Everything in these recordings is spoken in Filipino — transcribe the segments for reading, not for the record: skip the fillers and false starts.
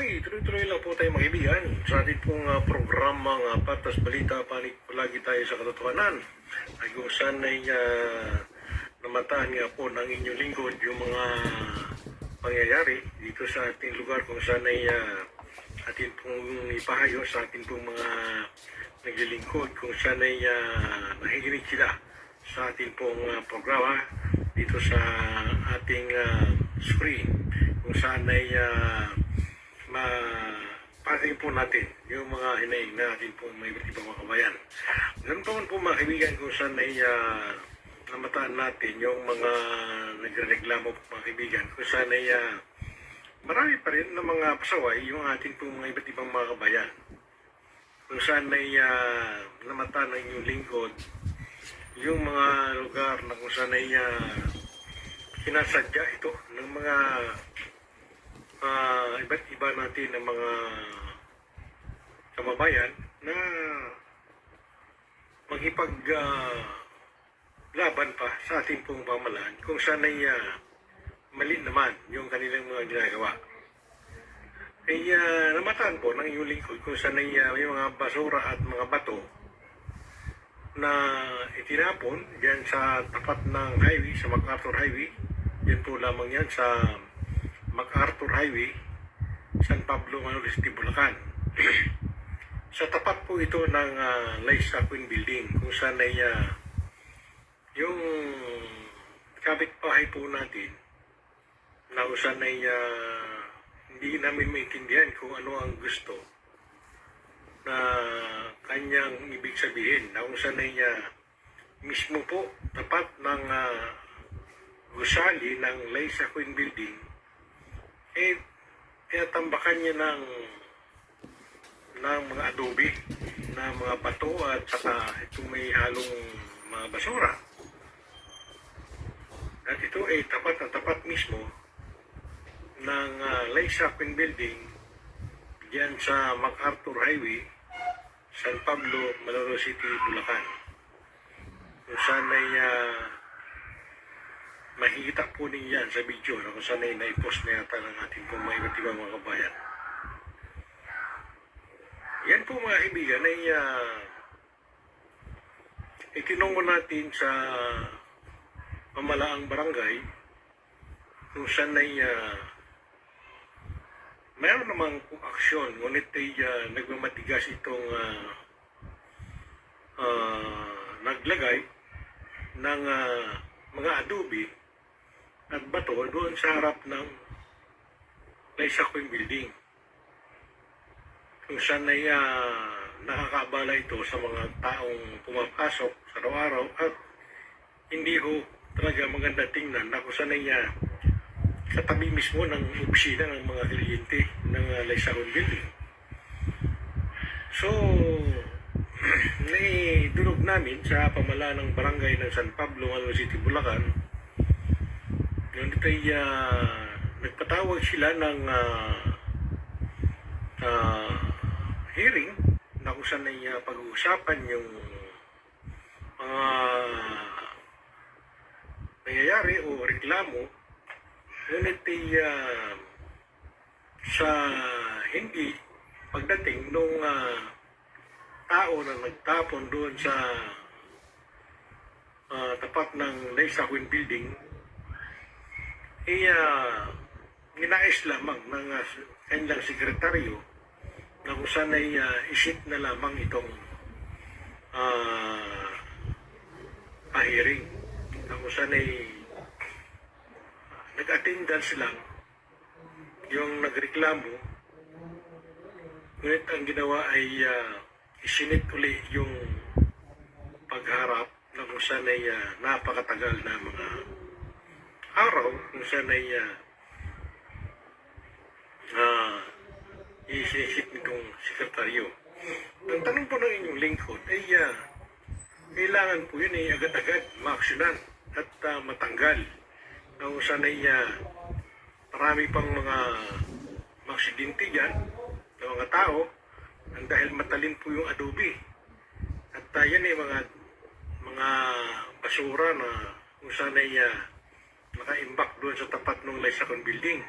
Okay, tuloy-tuloy lang po tayo mga kaibigan. Sa ating pong programang Patas Balita, panig palagi tayo sa katotohanan. Ay kung saan ay namataan nga po ng inyong lingkod yung mga pangyayari dito sa ating lugar kung saan ay ating pong ipahayo sa ating pong mga naglilingkod kung saan ay nakikinig sila sa ating pong programa dito sa ating screen kung saan ay pating po natin yung mga hinaing natin po may iba't ibang mga kabayan. Ganun pa man po mga kaibigan kung saan ay namataan natin yung mga nagreklamo po mga kaibigan kung saan ay marami pa rin na mga pasaway yung ating po mga iba't ibang mga kabayan. Kung saan ay namataan ng inyong lingkod yung mga lugar na kung saan ay sinasadya ito ng mga iba't iba natin ng mga kababayan na laban pa sa ating pong pamahalaan kung saan ay mali naman yung kanilang mga ginagawa. Kaya namataan po ng iyong lingkod kung saan ay may mga basura at mga bato na itinapon diyan sa tapat ng highway, sa MacArthur Highway. Yan po lamang yan sa MacArthur Highway, San Pablo, Manolo City, Bulacan. Sa tapat po ito ng Liza Queen Building kung saan ay yung kapitbahay po natin na kung saan ay hindi namin maintindihan kung ano ang gusto na kanyang ibig sabihin na kung saan ay mismo po tapat ng gusali ng Liza Queen Building tinatambakan niya ng mga adobe na mga bato at saka itong may halong mga basura. At ito ay tapat na tapat mismo ng Liza Queen Building diyan sa MacArthur Highway, San Pablo, Manolo City, Bulacan. Kung saan ay makikita po ninyo yan sa video na kung saan ay naipost na yata ng ating pong mga iba't ibang mga kabayan. Yan po mga kaibigan ay itinungo natin sa pamalaang barangay kung saan ay mayroon namang aksyon ngunit ay nagmamatigas itong naglagay ng mga adobe at bato doon sa harap ng Liza Queen Building. Kung saan ay nakakaabala ito sa mga taong pumapasok sa araw-araw at hindi ho talaga maganda tingnan na kung saan ay sa tabi mismo ng opisina ng mga kliyente ng Liza Queen Building. So, naidulog namin sa pamalaan ng barangay ng San Pablo, Manolo City, Bulacan. Yun ito ay nagpatawag sila ng hearing na kung saan ay pag-uusapan yung mga nangyayari o reklamo. Ngunit ay sa hindi pagdating nung tao na nagtapon doon sa tapat ng Liza Queen Building ginais lamang ng kanilang sekretaryo na kung saan ay isip na lamang itong pahiring na kung saan ay nag-attendance lang yung nagreklamo ngunit ang ginawa ay isinit uli yung pagharap na kung saan ay napakatagal na mga araw kung saan ay isinisip nitong sekretaryo. Ang tanong po ng inyong lingkod ay kailangan po yun ay agad-agad maaksyonan at matanggal na kung saan ay marami pang mga aksidente dyan ng mga tao dahil matalim po yung adobe at yan ay mga basura na kung saan ay nakaimbak doon sa tapat ng Liza Queen Building.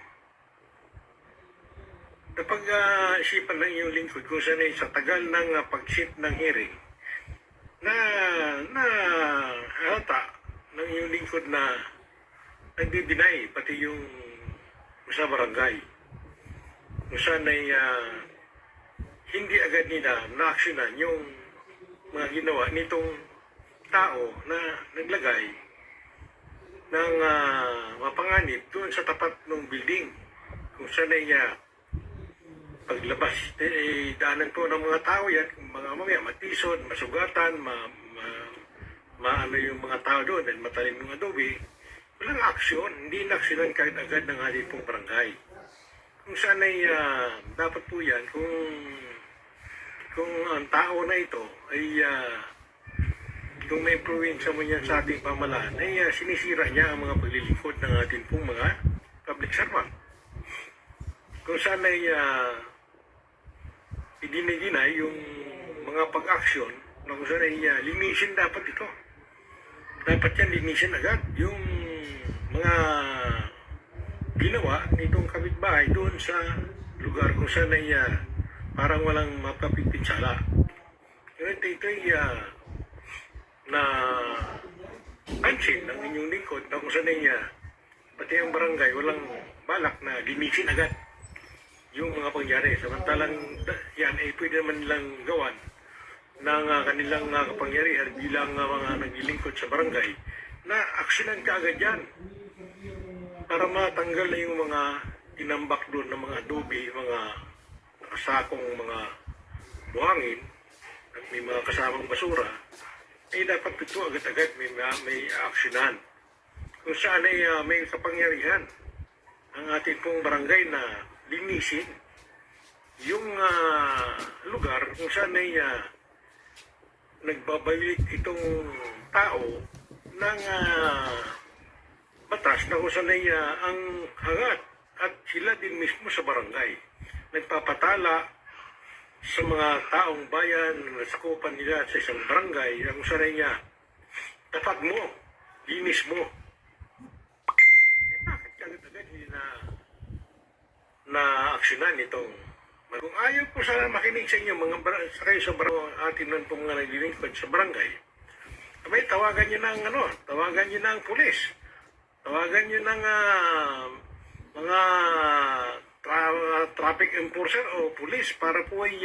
Kapag isipan ng iyong lingkod kung saan ay sa tagal ng pag-sit ng hearing, na halata ng iyong lingkod na nagdi-deny pati yung sa barangay. Kung saan ay hindi agad nila na-actionan yung mga ginawa nitong tao na naglagay ng mapanganib doon sa tapat ng building. Kung saan ay paglabas, daanan po ng mga tao yan, mga mamaya matisod, masugatan, maano yung mga tao doon, dahil matalim ng adobe, walang aksyon, hindi inaksyonan kahit agad ng ating pong barangay. Kung saan ay dapat po yan, kung ang tao na ito ay kung may influensya mo yan sa ating pamalaan, ay sinisira niya ang mga paglilingkod ng ating pong mga public servant. Kung saan ay idinigina yung mga pag-aksyon na kung saan ay linisin dapat ito. Dapat yan linisin agad yung mga ginawa nitong kapitbahay doon sa lugar kung saan ay parang walang mapapipinsala. Ito ay na pansin ng inyong lingkod na kung saan ay pati ang barangay walang balak na linisin agad yung mga pangyari. Samantalang yan ay pwede naman nilang gawan ng kanilang kapangyarihan bilang mga naglilingkod sa barangay na aksyonan ka agad yan para matanggal na yung mga tinambak doon ng mga adobe, mga nakasakong mga buhangin at may mga kasamang basura, ay dapat ito agad-agad may aksyonan. Kung saan ay may kapangyarihan ang ating pong barangay na linisin yung lugar kung saan ay nagbabalik itong tao ng batas na kung saan ay ang hangat at sila din mismo sa barangay nagpapatala sa mga taong bayan na nasakupan nila sa isang barangay na kung saan ay tapat mo, linis mo. Bakit agad-agad hindi na aksyonan itong kung ayaw po sana makinig sa inyo mga sa kayo sa barangay atin nun pong mga naglilingkod sa barangay, abay tawagan nyo ng tawagan nyo ng pulis, tawagan nyo ng mga traffic enforcer o pulis para po ay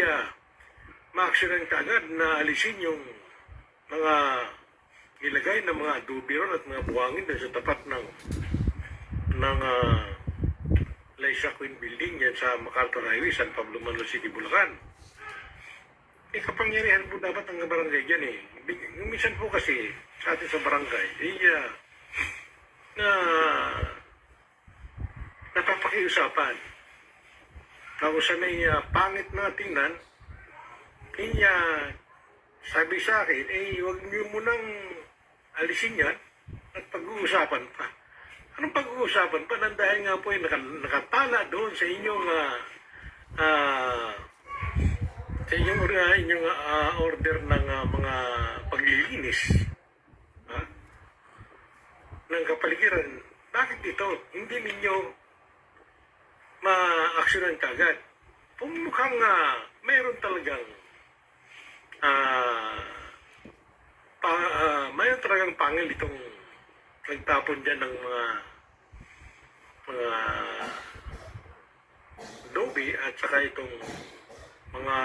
ma-aksyonan kaagad na alisin yung mga ilagay ng mga adobe at mga buwangin doon sa tapat ng Liza Queen Building yan sa MacArthur Highway, San Pablo, Manlo City, Bulacan. Kapangyarihan po dapat ang barangay dyan eh. Minsan po kasi sa atin sa barangay, napapakiusapan. Tapos sanay pangit na tingnan, sabi sa akin, huwag niyo munang alisin yan at pag-uusapan pa. Anong pag-uusapan pa? Dahil nga po ay nakatala doon sa inyong order ng mga paglilinis ng kapaligiran. Bakit ito? Hindi ninyo ma-aksyonan kagad. Kung mukhang mayroon talagang mayroon talagang pangil itong nagtapon dyan ng mga adobe at saka itong mga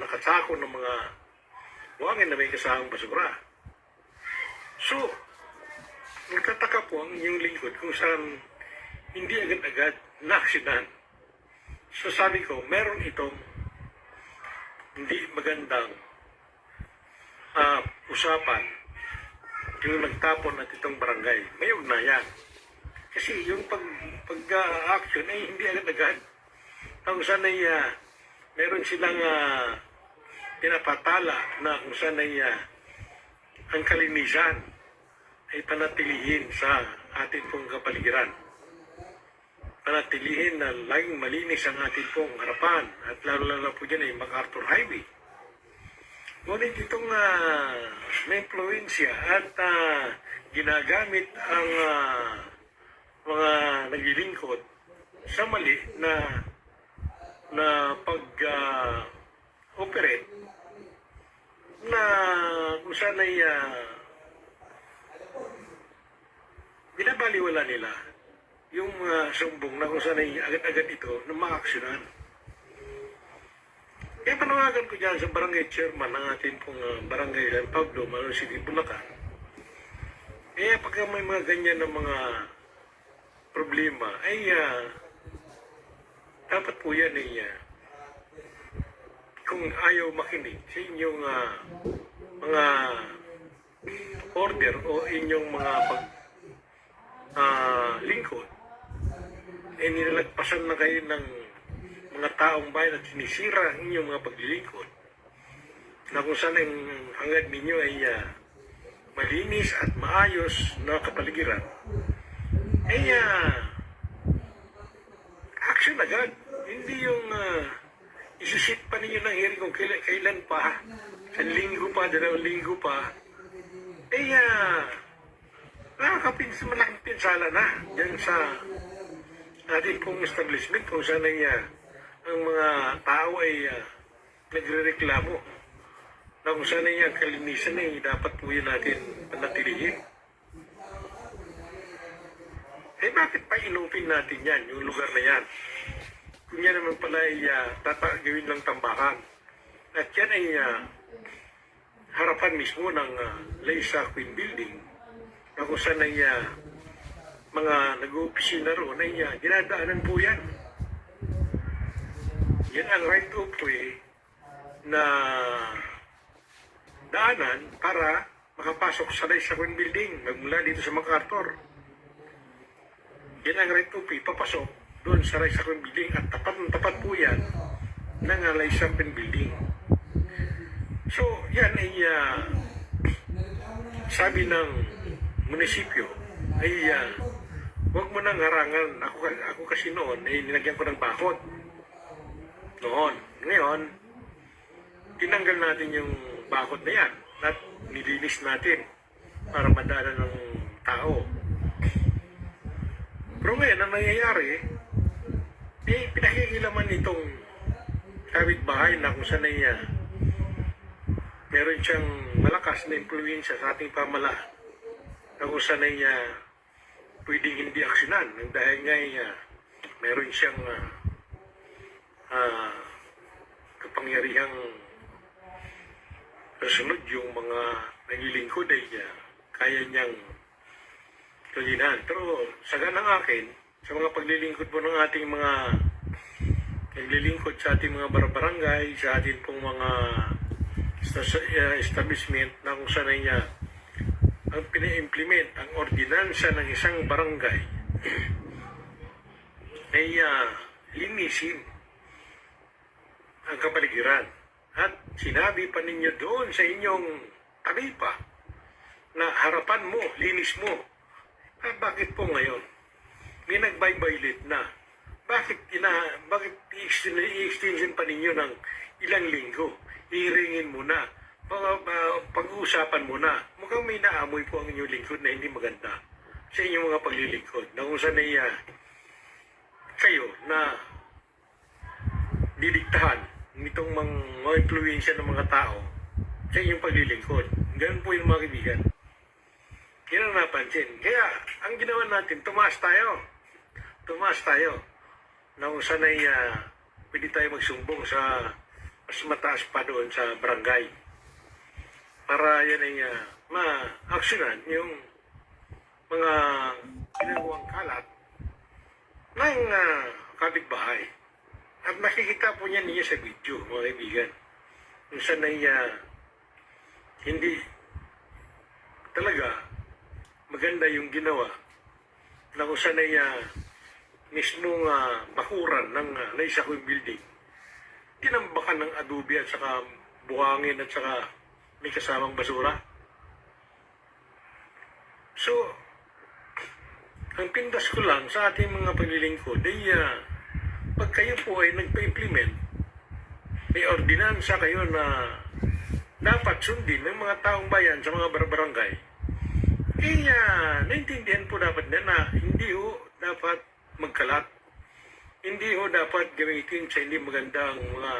nakasako ng mga buhangin na may kasamang basura. So, nagtataka po ang inyong lingkod kung saan hindi agad-agad na-aksyonan. So sabi ko, meron itong hindi magandang usapan yung nagtapon at itong barangay. May ugnayan. Kasi yung pag-action ay hindi agad-agad. Kung saan ay meron silang pinapatala na kung saan ay ang kalinisan ay panatilihin sa ating pong kapaligiran. Panatilihin na laging malinis ang ating pong harapan at lalo-lalo po dyan ay MacArthur Highway. Ngunit itong may influensya at ginagamit ang mga naglilingkod sa mali na na pag-operate na kung saan ay binabaliwala nila yung sumbong na kung saan ay agad-agad ito na maaksyonan. Kaya panawagan ko dyan sa barangay chairman ng ating pong barangay San Pablo, Malolos City, Bulacan. Kaya pagka may mga ganyan na mga problema, ay dapat po yan ay kung ayaw makinig sa inyong mga order o inyong mga lingkod, eh nilalagpasan na kayo ng mga taong bayan at sinisira ang inyong mga paglilingkod na kung saan ang hangad ninyo ay malinis at maayos na kapaligiran, ay action agad. Hindi yung isisit pa ninyo ng hearing kung kailan pa, sa linggo pa, 2 linggo pa, ay malaking pinsala na dyan sa ating pong establishment kung saan ay ang mga tao ay nagre-reklamo na kung saan ay ang kalinisan ay dapat po yun natin panatilihin. Eh bakit pa inupin natin yan, yung lugar na yan? Kung yan naman pala ay gawin lang tambakan. At yan ay harapan mismo ng Leisa Queen Building na kung saan ay mga nag-opisina roon ay dinadaanan po yan. Yan ang right of way na daanan para makapasok sa Leisa Queen Building magmula dito sa MacArthur. Yan ang right of way, papasok doon sa Leisa Queen Building at tapat po yan ng Leisa Queen Building. So, yan ay sabi ng munisipyo ay huwag mo nang harangan. Ako kasi noon ay nilagyan ko ng bakod. Noon. Ngayon, tinanggal natin yung bakod na yan at nilinis natin para madala ng tao. Pero ngayon, ang nangyayari, eh, pinakikilaman nitong kapitbahay na kung saan ay meron siyang malakas na impluensya sa ating pamalaan na kung saan ay pwedeng hindi aksyonan dahil nga meron siyang kapangyarihang kasunod yung mga naglilingkod ay kaya niyang tulinan. Pero sa ganang akin, sa mga paglilingkod po ng ating mga naglilingkod sa ating mga barangay, sa ating pong mga establishment na kung saan ay ang pina-implement ang ordinansa ng isang barangay ay linisin ang kapaligiran. At sinabi pa ninyo doon sa inyong talipa na harapan mo, linis mo. Bakit po ngayon? May nag-violate na. Bakit i-extension pa ninyo ng ilang linggo? Hiringin mo na. Pag-uusapan mo na. Mukhang may naamoy po ang inyong lingkod na hindi maganda sa inyong mga paglilingkod. Na kung saan ay kayo na didiktahan nitong mga influensya ng mga tao sa inyong paglilingkod. Ganun po yung mga kaibigan. Yan ang napansin. Kaya, ang ginawa natin, tumaas tayo. Tumaas tayo. Na kung saan ay pwede tayo magsumbong sa mas mataas pa doon sa barangay. Para yan ay ma-aksyonan yung mga ginagawang kalat ng kapitbahay. At makikita po niya niya sa video, mga kaibigan. Kung saan ay hindi talaga maganda yung ginawa na kung saan ay mismong bakuran ng Leisa Queen Building. Tinambakan ng adobe at saka buhangin at saka may kasamang basura. So, ang pindas ko lang sa ating mga paglilingkod ay pag kayo po ay nagpa-implement, may ordinansa kayo na dapat sundin ng mga taong bayan sa mga barangay, naintindihan po dapat na hindi dapat magkalat hindi ho dapat gamitin sa hindi magandang mga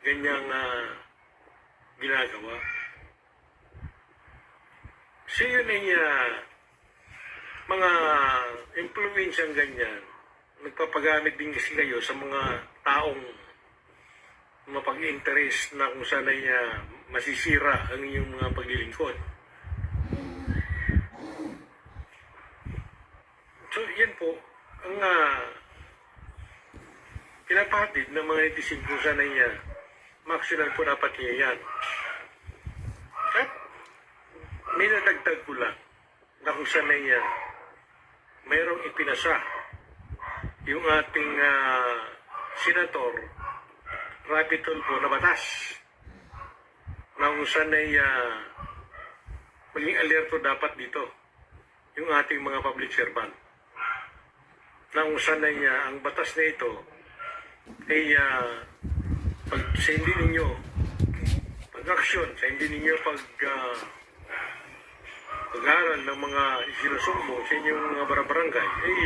ganyang ginagawa. So yun ay mga influensyang ganyan, nagpapagamit din kasi kayo sa mga taong mapag-interest na kung saan ay masisira ang inyong mga paglilingkod. So yan po ang pinapatid ng mga netizen kung saan ay maksyonan po dapat niya yan. At may nadagdag ko lang na kung saan ay mayroong ipinasa yung ating senator Rapi Tulfo na batas na kung saan ay maging alerto dapat dito yung ating mga public servant na kung saan ay ang batas na ito ay pag sa hindi ninyo pag-aksyon, sa hindi ninyo pag-aaral ng mga isinusumbong sa inyong mga barangay ay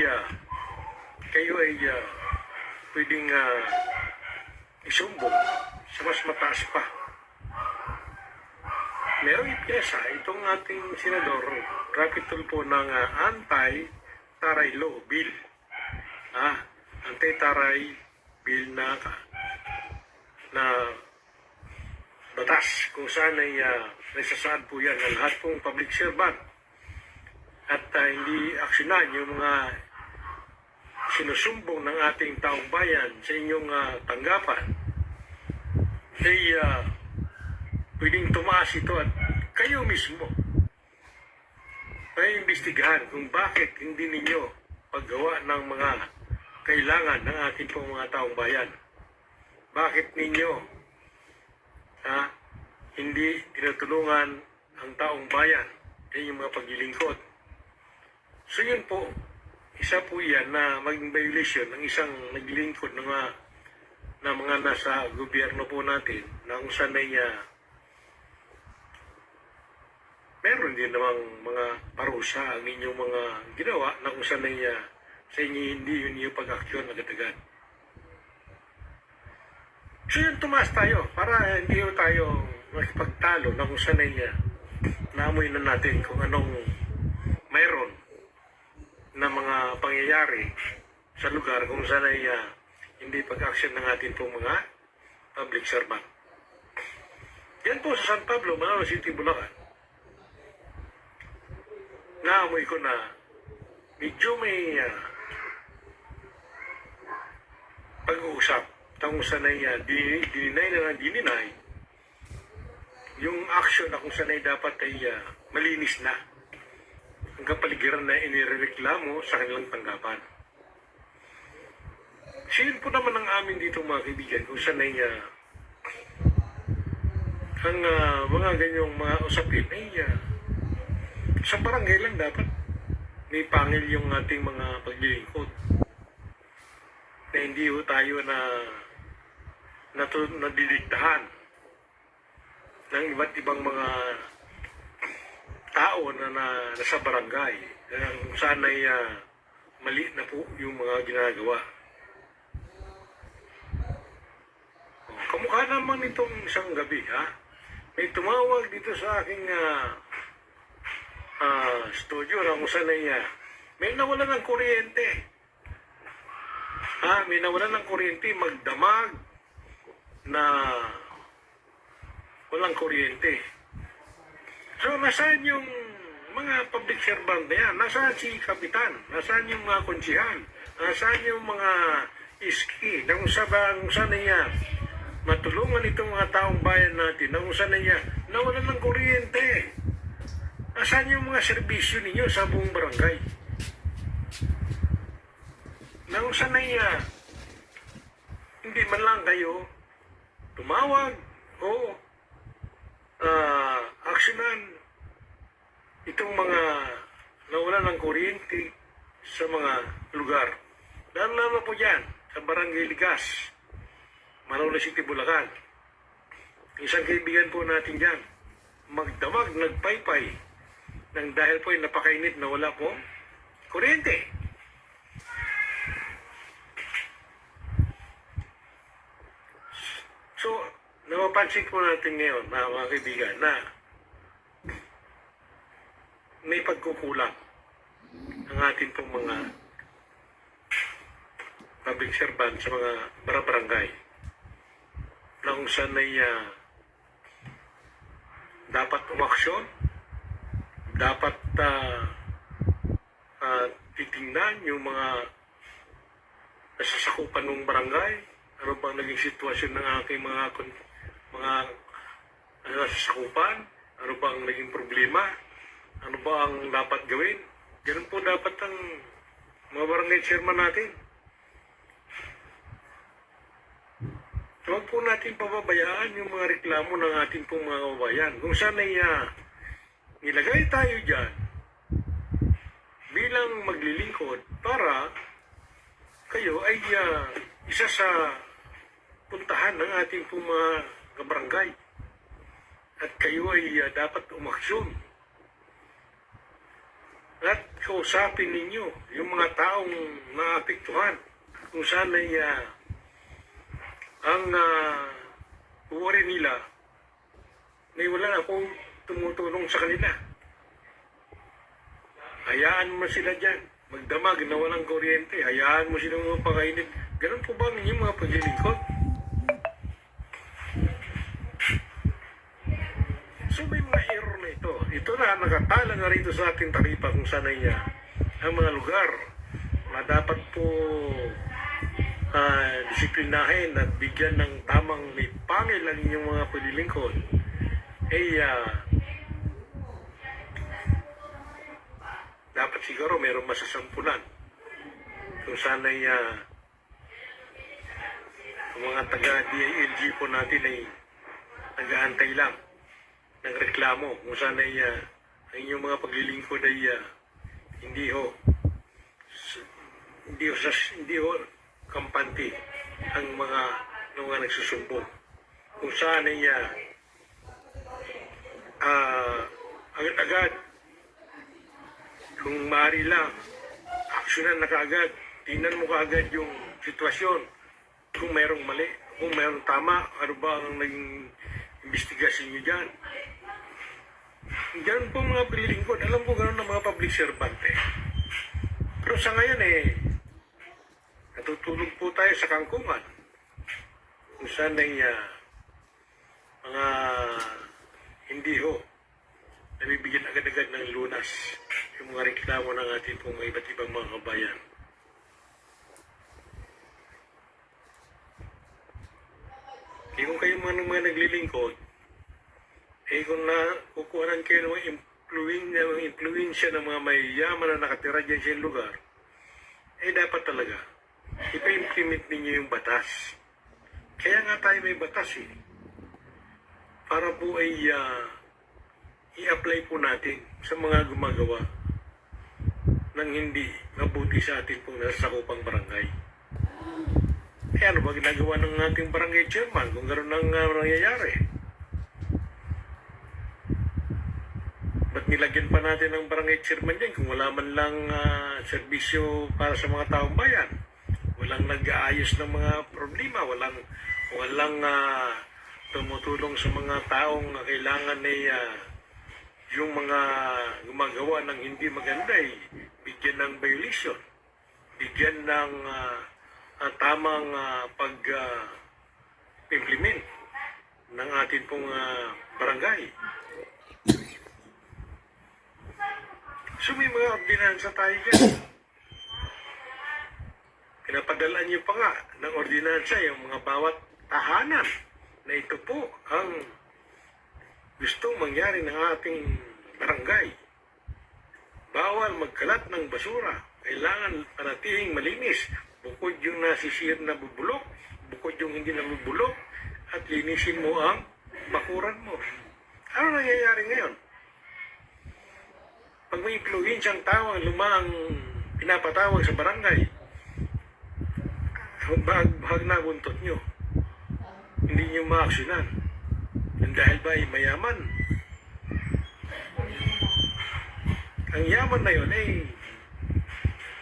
kayo ay pwedeng isumbong sa mas mataas pa. Merong ipiyesa itong ating senador Rapi Tulfo ng anti-taray law bill. Anti-taray bill na batas kung saan ay nagsasaad po yan ng lahat pong public servant at hindi aksyonan yung mga sinusumbong ng ating taong bayan sa inyong tanggapan ay pwedeng tumaas ito at kayo mismo ay imbestigahan kung bakit hindi ninyo paggawa ng mga kailangan ng ating pong mga taong bayan. Bakit ninyo hindi tinutulungan ang taong bayan sa inyong mga paglilingkod? So yun po, isa po yan na maging violation ng isang naglilingkod na mga nasa gobyerno po natin na kung saan ay meron din namang mga parusa ang inyong mga ginawa na kung saan ay sa inyo hindi yun yung pag-aksyon agad-agad. So yun, tumaas tayo para hindi tayo makipagtalo na kung saan ay naamoy na natin kung anong mayroon na mga pangyayari sa lugar kung saan ay hindi pag-action ng ating pong mga public servant. Yan po sa San Pablo, Manalo City, Bulacan. Naamoy ko na medyo may pag-uusap kung saan ay dininay yung action na kung saan ay dapat ay malinis na ang kapaligiran na inireklamo sa kanilang tanggapan. Siyan po naman ang amin dito mga kaibigan kung saan ay ang mga ganyong mga usapin ay sa barangay lang dapat may pangil yung ating mga paglilingkod na hindi ho tayo nadidiktahan ng iba't ibang mga tao na nasa barangay kung saan ay mali na po yung mga ginagawa. Kamukha naman itong isang gabi, may tumawag dito sa aking studio na kung saan ay may nawalan ng kuryente. May nawalan ng kuryente, magdamag na walang kuryente. So, nasaan yung mga public servant na yan? Nasaan si Kapitan? Nasaan yung mga konsihan? Nasaan yung mga iski? Na kung saan niya matulungan itong mga taong bayan natin, na kung saan niya nawalan ng kuryente. Nasaan yung mga serbisyo ninyo sa buong barangay? Na kung saan niya hindi man lang kayo tumawag o aksyonan itong mga nawalan ng kuryente sa mga lugar. Lalo po dyan sa Barangay Ligas, Manalo City, Bulacan. Isang kaibigan po natin dyan, magdamag, nagpaypay, nang dahil po ay napakainit na wala po kuryente. mapapansin po natin ngayon, mga kaibigan, na may pagkukulang ang ating pong mga public servant sa mga barangay na kung saan ay dapat umaksyon, dapat titingnan yung mga nasasakupan ng barangay, ano bang naging sitwasyon ng aking mga nasasakupan, ano bang naging problema, ano ba ang dapat gawin. Ganun po dapat ang mga barangay chairman natin. Huwag po natin pababayaan yung mga reklamo ng ating pong mga kababayan. Kung saan ay nilagay tayo dyan bilang maglilingkod para kayo ay isa sa puntahan ng ating pong mga kabarangay. At kayo ay dapat umaksyon. At kausapin ninyo yung mga taong naapektuhan kung saan ay ang worry nila na wala na akong tumutulong sa kanila. Hayaan mo sila dyan. Magdamag na walang kuryente. Hayaan mo sila mga pakainit. Ganun po ba ang inyong mga paglilingkod? So may mga error na ito. Ito na nakatala na rito sa ating taripa kung saan ay ang mga lugar na dapat po disiplinahin at bigyan ng tamang may pangil ang inyong mga paglilingkod ay dapat siguro mayroong masasampulan kung saan ay ang mga taga-DILG po natin ay nag-aantay lang ng reklamo kung saan ay ang inyong mga paglilingkod ay hindi ho kampante ang mga nagsusumbong. Kung saan ay agad-agad kung maaari lang aksyonan na kaagad, tingnan mo kaagad yung sitwasyon kung mayroong mali, kung mayroong tama, ano ba ang naging investigasyon nyo dyan. Ganun po mga paglilingkod, alam ko ganun ng mga public servant pero sa ngayon natutulog po tayo sa kangkungan kung saan ay mga hindi ho nabibigyan agad-agad ng lunas yung mga reklamo ng ating pong mga iba't ibang mga kabayan. Kaya kung kayo mga naglilingkod, kung kukuhanan kayo ng impluensya ng mga mayayaman na nakatira dyan sa lugar, dapat talaga ipa-implement ninyo yung batas. Kaya nga tayo may batas para po ay i-apply po natin sa mga gumagawa ng hindi mabuti sa ating pong nasasakupang barangay. Kaya ano ba ginagawa ng ating barangay chairman kung gano'n ang nangyayari? Ba't nilagyan pa natin ng barangay chairman dyan kung wala man lang serbisyo para sa mga taong bayan? Walang nag-aayos ng mga problema, walang tumutulong sa mga taong kailangan yung mga gumagawa ng hindi maganda bigyan ng violation, bigyan ng tamang pag-implement ng ating pong barangay. So may mga ordinansa tayo dyan. Pinapadala niyo pa nga ng ordinansa yung mga bawat tahanan na ito po ang gustong mangyari ng ating barangay. Bawal magkalat ng basura. Kailangan panatihing malinis. Bukod yung nasisir na bubulok, bukod yung hindi na bubulok, at linisin mo ang bakuran mo. Ano nangyayari ngayon? Pag may influensyang tao ang lumang pinapatawag sa barangay, bahag na buntot nyo. Hindi nyo maaksyonan. Dahil ba ay mayaman? Ang yaman na yun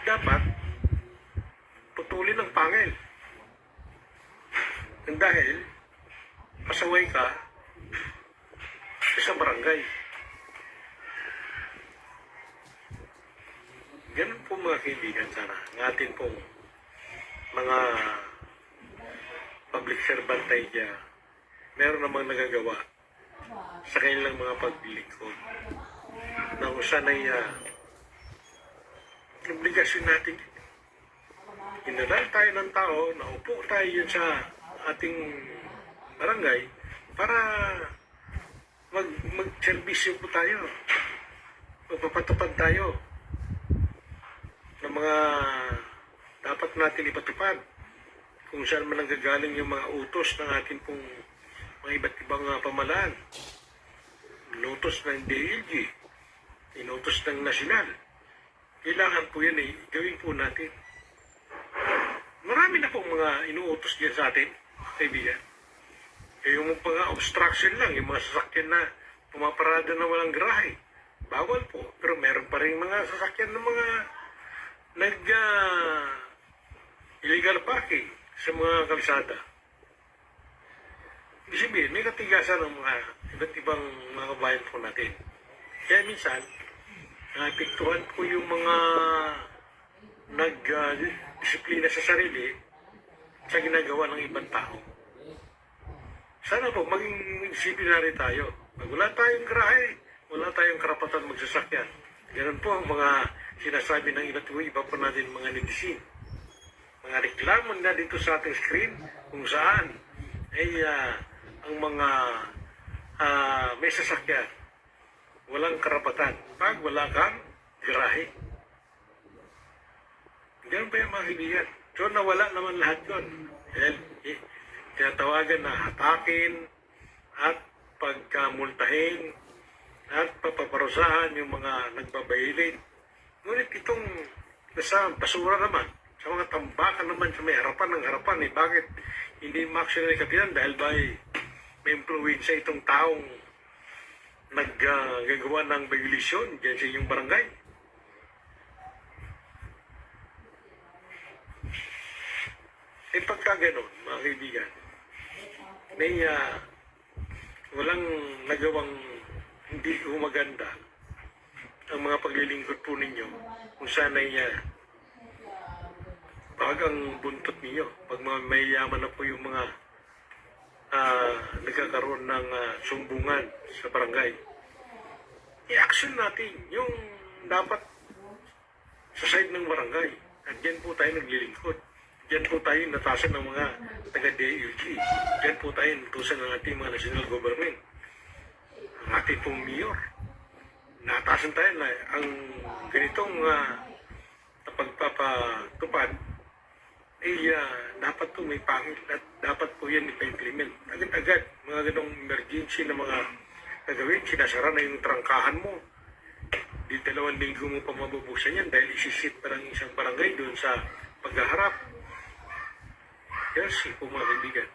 dapat putulin ng pangil. Dahil pasaway ka sa barangay. Ganun po mga kaibigan, sana ng atin pong mga public servant tayo dyan, meron namang nagagawa sa kanilang mga paglilingkod na kung saan ay obligasyon natin. Inadal tayo ng tao, naupo tayo yun sa ating barangay para mag-servisyo po tayo, magpapatupad tayo ng mga dapat natin ipatupad kung saan man nanggagaling yung mga utos ng ating pong mga iba't ibang pamalaan. Inutos ng DLG, inutos ng nasyonal. Kailangan po yan gawin po natin. Marami na pong mga inuutos diyan sa atin, kaibigan. Yung mga obstruction lang, yung mga sasakyan na pumaparada na walang garahe, bawal po. Pero meron pa rin mga sasakyan ng mga illegal parking sa mga kalsada. Ibig sabihin, may katigasan ng mga iba't ibang mga kabayan po natin. Kaya minsan, naapektuhan po yung mga nag-disiplina sa sarili sa ginagawa ng ibang tao. Sana po, maging disciplinary tayo. Pag wala tayong garahe, wala tayong karapatan magsasakyan. Ganun po ang mga sinasabi ng iba po natin mga netizen. Mga reklamo na dito sa ating screen kung saan ay ang mga may sasakyan walang karapatan pag wala kang garahe. Ganun ba yung mga kaibigan? So nawala naman lahat yun. Dahil tinatawagan na hatakin at pagkamultahin at papaparusahan yung mga nagbabailin. Ngunit itong nasa basura naman, sa mga tambakan naman sa may harapan ng harapan, bakit hindi ma-action kapitan dahil may influensya itong taong naggagawa ng violation dyan sa inyong barangay? Pagka ganon, mga kaibigan, may walang nagawang hindi maganda ang mga paglilingkod po ninyo kung saan ay pag ang buntot ninyo, pag may yaman na po yung mga nagkakaroon ng sumbungan sa barangay, i-action natin yung dapat sa side ng barangay. At dyan po tayo naglilingkod. Dyan po tayo natasan ng mga taga-DLG. Dyan po tayo natusan ng ating mga national government. Ang ating pong mayor. Natasan tayo na ang ganitong pagpapatupad ay dapat po may pangil at dapat po yan ipa-implement. Agad-agad, mga ganong emergency na mga gagawin, sinasara na yung trangkahan mo. Di 2 linggo mo pa mabubuksan yan dahil isisit pa ng isang barangay doon sa paghaharap. Yes, po mga kaibigan.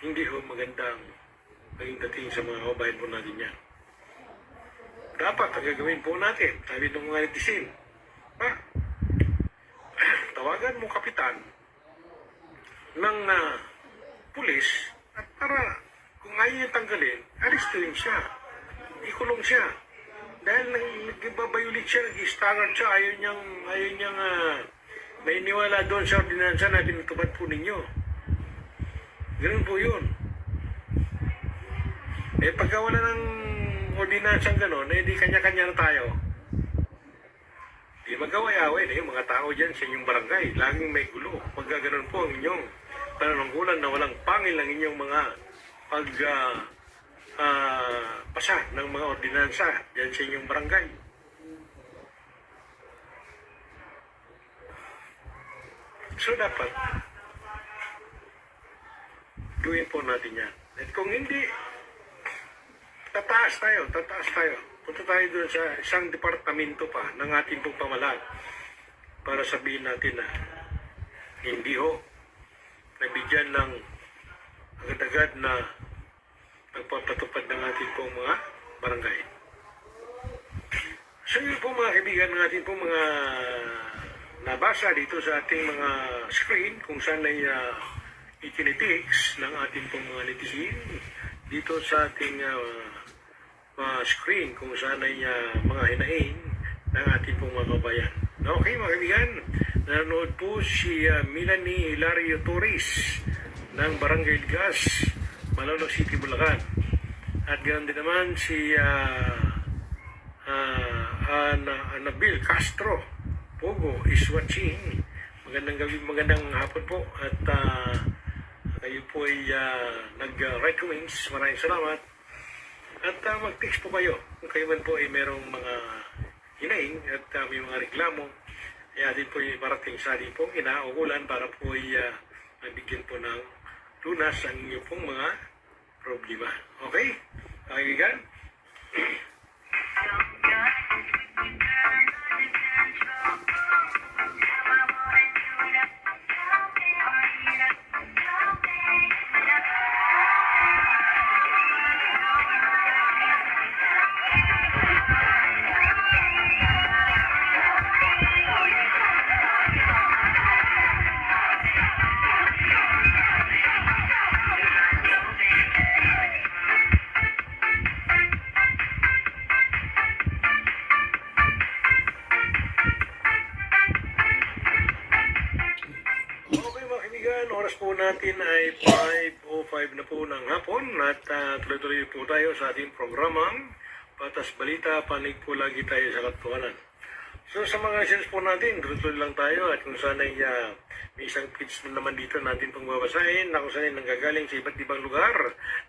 Hindi ho magandang naging dating sa mga kabayan po natin yan. Dapat ang gagawin po natin, sabi ng mga netizen, tawagan mo kapitan ng pulis at para kung ayaw niya tanggalin, aristuhin siya, ikulong siya. Dahil nagbabayulit siya, nag-standard siya, ayaw niyang nainiwala doon sa ordinansa na pinatupad po ninyo. Ganun po yun. Pagka wala ng ordinansang gano'n, hindi kanya-kanya na tayo. Di magaway-away na yung mga tao dyan sa inyong barangay. Laging may gulo. Pagka gano'n po ang inyong pananungkulan na walang pangil ang inyong mga pasa ng mga ordinansa dyan sa inyong barangay. So dapat gawin po natin yan. At kung hindi, tataas tayo. Punta tayo doon sa isang departamento pa ng ating pong pamalaan para sabihin natin na hindi ho nabigyan ng agad-agad na nagpapatupad ng ating pong mga barangay. So yun po mga kaibigan ng ating pong mga nabasa dito sa ating mga screen kung saan ay itinitiks ng ating pong mga netizen dito sa ating screen kung saan ay mga hinaing ng ating pong mga kabayan. Okay mga kaibigan, nanonood po si Melanie Hilario Torres ng Barangay Ligas, Malolos City, Bulacan. At ganoon din naman si Anabil Castro Pogo is watching. Magandang gabi, magandang hapon po. At kayo po ay nag-recommends. Maraming salamat. At mag-text po kayo kung kayo man po ay merong mga hinaing at may mga reklamo. Kaya din po ay parating sa ating pong inaugulan para po ay mabigyan po ng lunas ang inyong pong mga problema. Okay? Kaibigan? Oras po natin ay 5:05 na po ng hapon at tuloy-tuloy po tayo sa ating programang Patas Balita, panig po lagi tayo sa katotohanan. So sa mga sales po natin, tuloy-tuloy lang tayo at kung saan ay may isang page na naman dito natin pong babasahin na kung saan ay nanggagaling sa iba't ibang lugar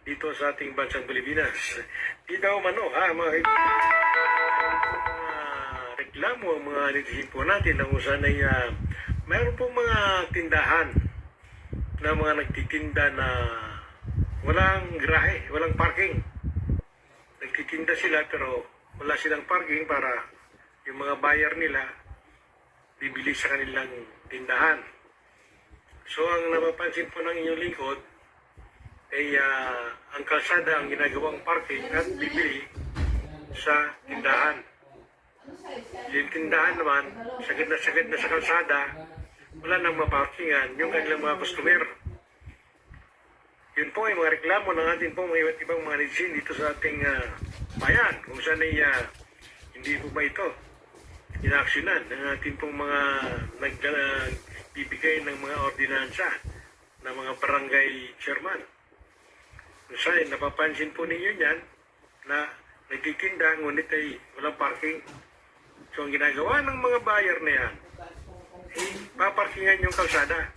dito sa ating bansang Pilipinas. Di daw mano mga reklamo ang mga netizen po natin na kung saan ay mayroon pong mga tindahan na mga nagtitinda na walang garahe, walang parking. Nagtitinda sila pero wala silang parking para yung mga buyer nila bibili sa kanilang tindahan. So ang napapansin po ng inyong lingkod ay ang kalsada ang ginagawang parking at bibili sa tindahan. Yung tindahan naman, sagad na sa kalsada, wala nang maparkingan yung kanilang mga customer. Yun po ay mga reklamo ng ating pong mga iba't ibang mga netizen dito sa ating bayan. Kung saan ay hindi po ba ito inaaksyonan ng ating pong mga nagbibigay ng mga ordinansa ng mga barangay chairman. Kung saan napapansin po ninyo yan na nagtitinda ngunit ay walang parking. So ang ginagawa ng mga buyer na yan, paparkingan yung kalsada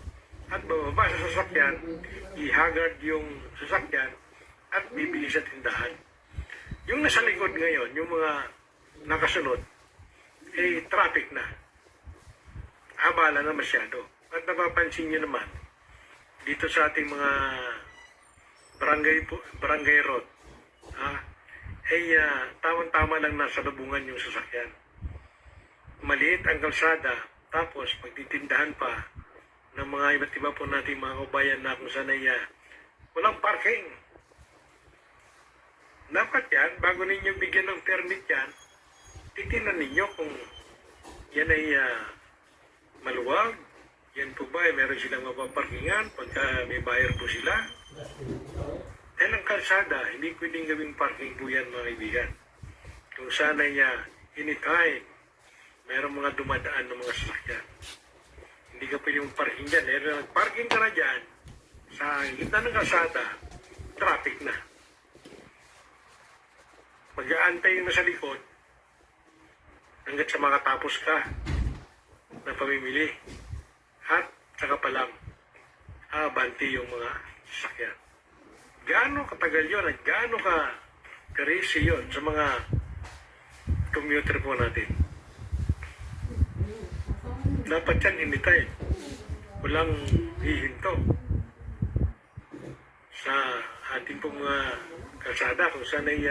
at bababa sa sasakyan, ihagard yung sasakyan at bibili sa tindahan. Yung nasa likod ngayon, yung mga nakasunod, traffic na. Abala na masyado. At napapansin nyo naman, dito sa ating mga barangay road, tama-tama lang nasa lubungan yung sasakyan. Maliit ang kalsada, tapos magtitindahan pa ng mga iba't iba po nating mga kabayan na kung saan ay walang parking. Dapat yan, bago ninyo bigyan ng permit yan, titinan ninyo kung yan ay maluwag. Yan po ba ay meron silang mapaparkingan pagka may buyer po sila. Dahil ang kalsada, hindi pwedeng gawing parking po yan mga kaibigan. Kung saan ay anytime, mayroong mga dumadaan ng mga sasakyan. Hindi ka pwede mong parking dyan. Nag-parking ka na dyan, sa gitna ng kalsada, traffic na. Mag-aantay yung nasa likod, hanggat sa makatapos ka na pamimili. At saka pa lang, abanti yung mga sasakyan. Gaano katagal yun at gaano ka karisi yun sa mga commuter po natin. Dapat yan anytime. Walang hihinto sa ating pong mga kalsada kung saan ay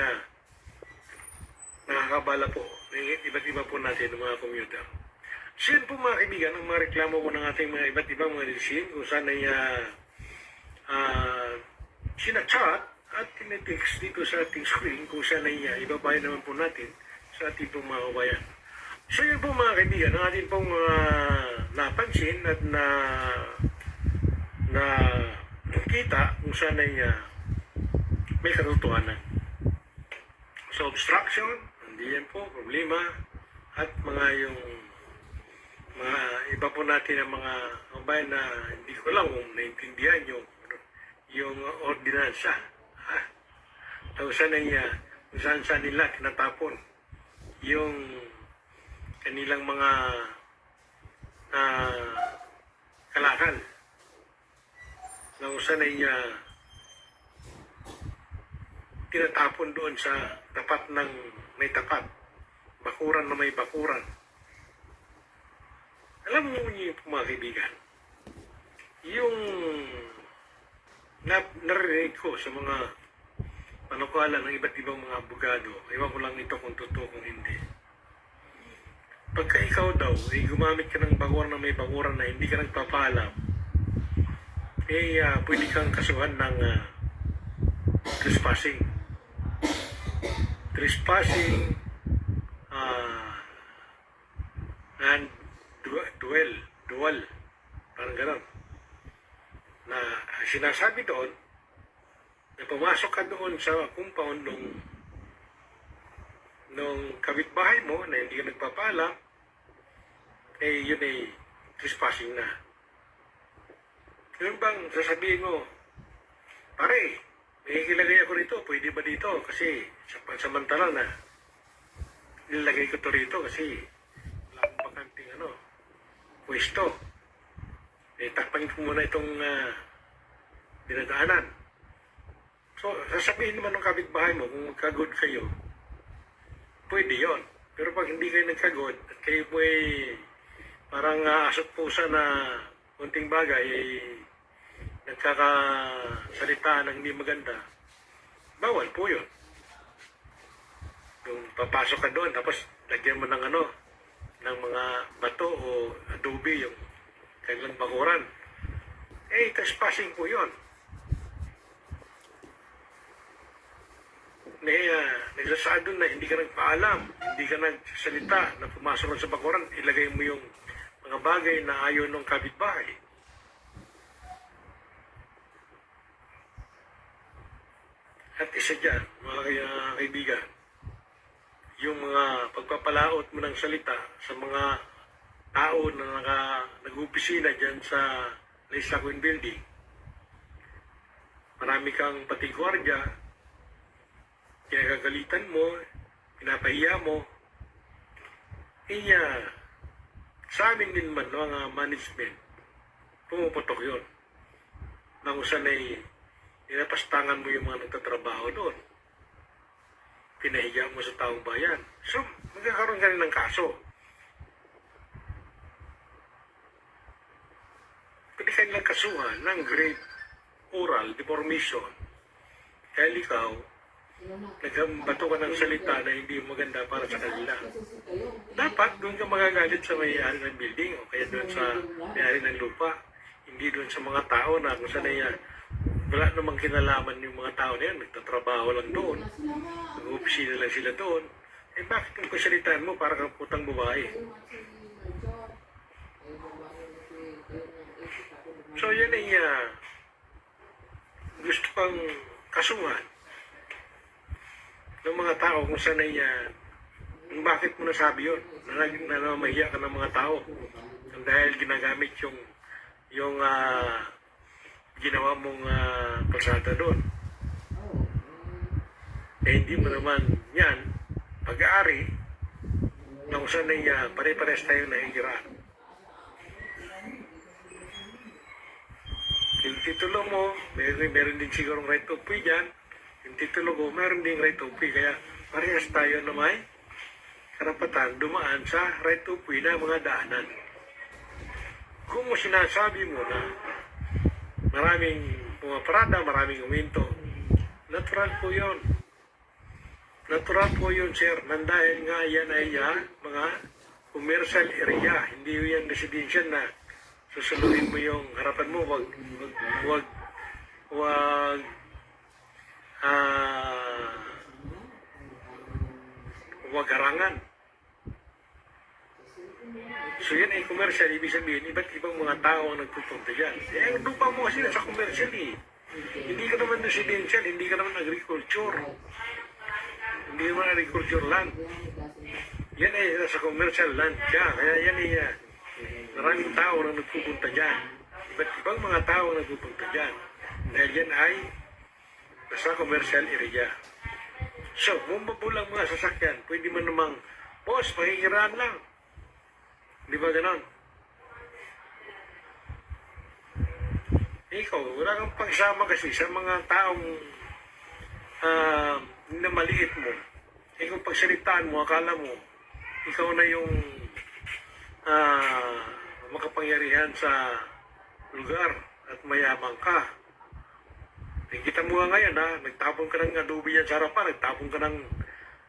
nakakabala po ng iba't iba po natin ng mga commuter. So yun po mga kaibigan, ang mga reklamo po ng ating mga iba't ibang mga netizen kung saan ay sinachat at tinitext dito sa ating screen kung saan ay ibabayan naman po natin sa ating pong mga kabayan. So yun po mga kaibigan, ang ating pong napansin at na kita kung saan ay may katotohanan. So, obstruction, hindi yan po problema. At mga yung mga iba po natin ang mga kabayan na hindi ko lang kung naintindihan yung ordinansa. Kung saan nila tinatapon yung kanilang mga kalakal. Na kung saan ay tinatapon doon sa tapat ng may tapat. Bakuran na may bakuran. Alam mo niyo mga kaibigan, yung narinig ko sa mga panukala ng iba't ibang mga abogado, ewan ko lang ito kung totoo kung hindi. Pagka ikaw daw ay gumamit ka ng bakuran na may bakuran na hindi ka nagpapaalam, pwede kang kasuhan ng trespassing. Trespassing and dual, parang gano'n. Na sinasabi doon, na pumasok ka doon sa compound nung kapitbahay mo na hindi ka nagpapaalam, yun ay trespassing na. Yun bang sasabihin mo, pare, may ilagay ako rito, pwede ba dito? Kasi sa pansamantala na nilagay ko to rito kasi wala akong bakanting pwesto. Takpan ko muna itong dinadaanan. So, sasabihin naman ng kapitbahay mo kung magkagod kayo, pwede yon. Pero pag hindi kayo nagkagod at kayo po ay parang asot pusa na kunting bagay ay nagkakasalita ng hindi maganda, bawal po yun. Kung papasok ka doon, tapos lagyan mo ng ng mga bato o adobe yung kanilang bakuran, trespassing po yun. Nagsasaad doon na hindi ka nagpaalam, hindi ka nagsalita na pumasok sa bakuran, ilagay mo yung mga bagay na ayaw ng kapitbahay. At isa dyan, mga kaibigan, yung mga pagpapalaot mo ng salita sa mga tao na nag-uopisina dyan sa Laisa Queen Building. Marami kang pating gwardiya, kinagagalitan mo, pinapahiya mo. Sa amin din man, mga management, pumuputok yun. Na kung saan ay inapastangan mo yung mga nagtatrabaho doon. Pinahiya mo sa taong bayan. So, magkakaroon ka rin ng kaso. Pwede ka nilang kasuhan ng grave oral deformation. Dahil ikaw, nagbato ka ng salita na hindi maganda para sa kanila. Dapat doon ka magagalit sa may-ari ng building o kaya doon sa may-ari ng lupa. Hindi doon sa mga tao na kung saan ay wala namang kinalaman yung mga tao na yan. Nagtatrabaho lang doon. Nag-opisina lang sila doon. Bakit kung kasalitaan mo para kang putang babae? So yan ay gusto kang kasuhan ng mga tao kung saan ay bakit mo nasabi yun? Nanamahiya ka ng mga tao dahil ginagamit yung ginawa mong kalsada doon. Hindi mo naman yan pag-aari na kung saan ay pare-pares tayo nahihiraan. Yung titulo mo, meron din sigurong right of way dyan. Yung titulo ko, meron din right of way. Kaya parehas tayo na may karapatan dumaan sa right of way na mga daanan. Kung mo sinasabi mo na maraming pumaparada, maraming uminto, natural po yun. Natural po yun, sir. Dahil nga yan ay mga commercial area. Hindi yan residential na susuluhin mo yung harapan mo. Huwag harangan. So yan ay commercial. Ibig sabihin, iba't ibang mga tao ang nagpupunta dyan. Ang lupa mo kasi nasa commercial eh. Hindi ka naman residential, hindi ka naman agriculture. Hindi naman agriculture land. Yan ay nasa commercial land ka. Kaya yan ay maraming tao na nagpupunta dyan. Iba't ibang mga tao na nagpupunta dyan. Dahil yan ay nasa commercial area. So, bumabulang mga sasakyan, pwede man namang, boss, pakikiraan lang. Di ba ganon? Ikaw, wala kang pagsama kasi sa mga taong na maliit mo. Ikaw pagsalitaan mo, akala mo, ikaw na yung makapangyarihan sa lugar at mayabang ka. Kita mo nga ngayon, nagtapon ka ng adobe yan sa harapan, nagtapon ka ng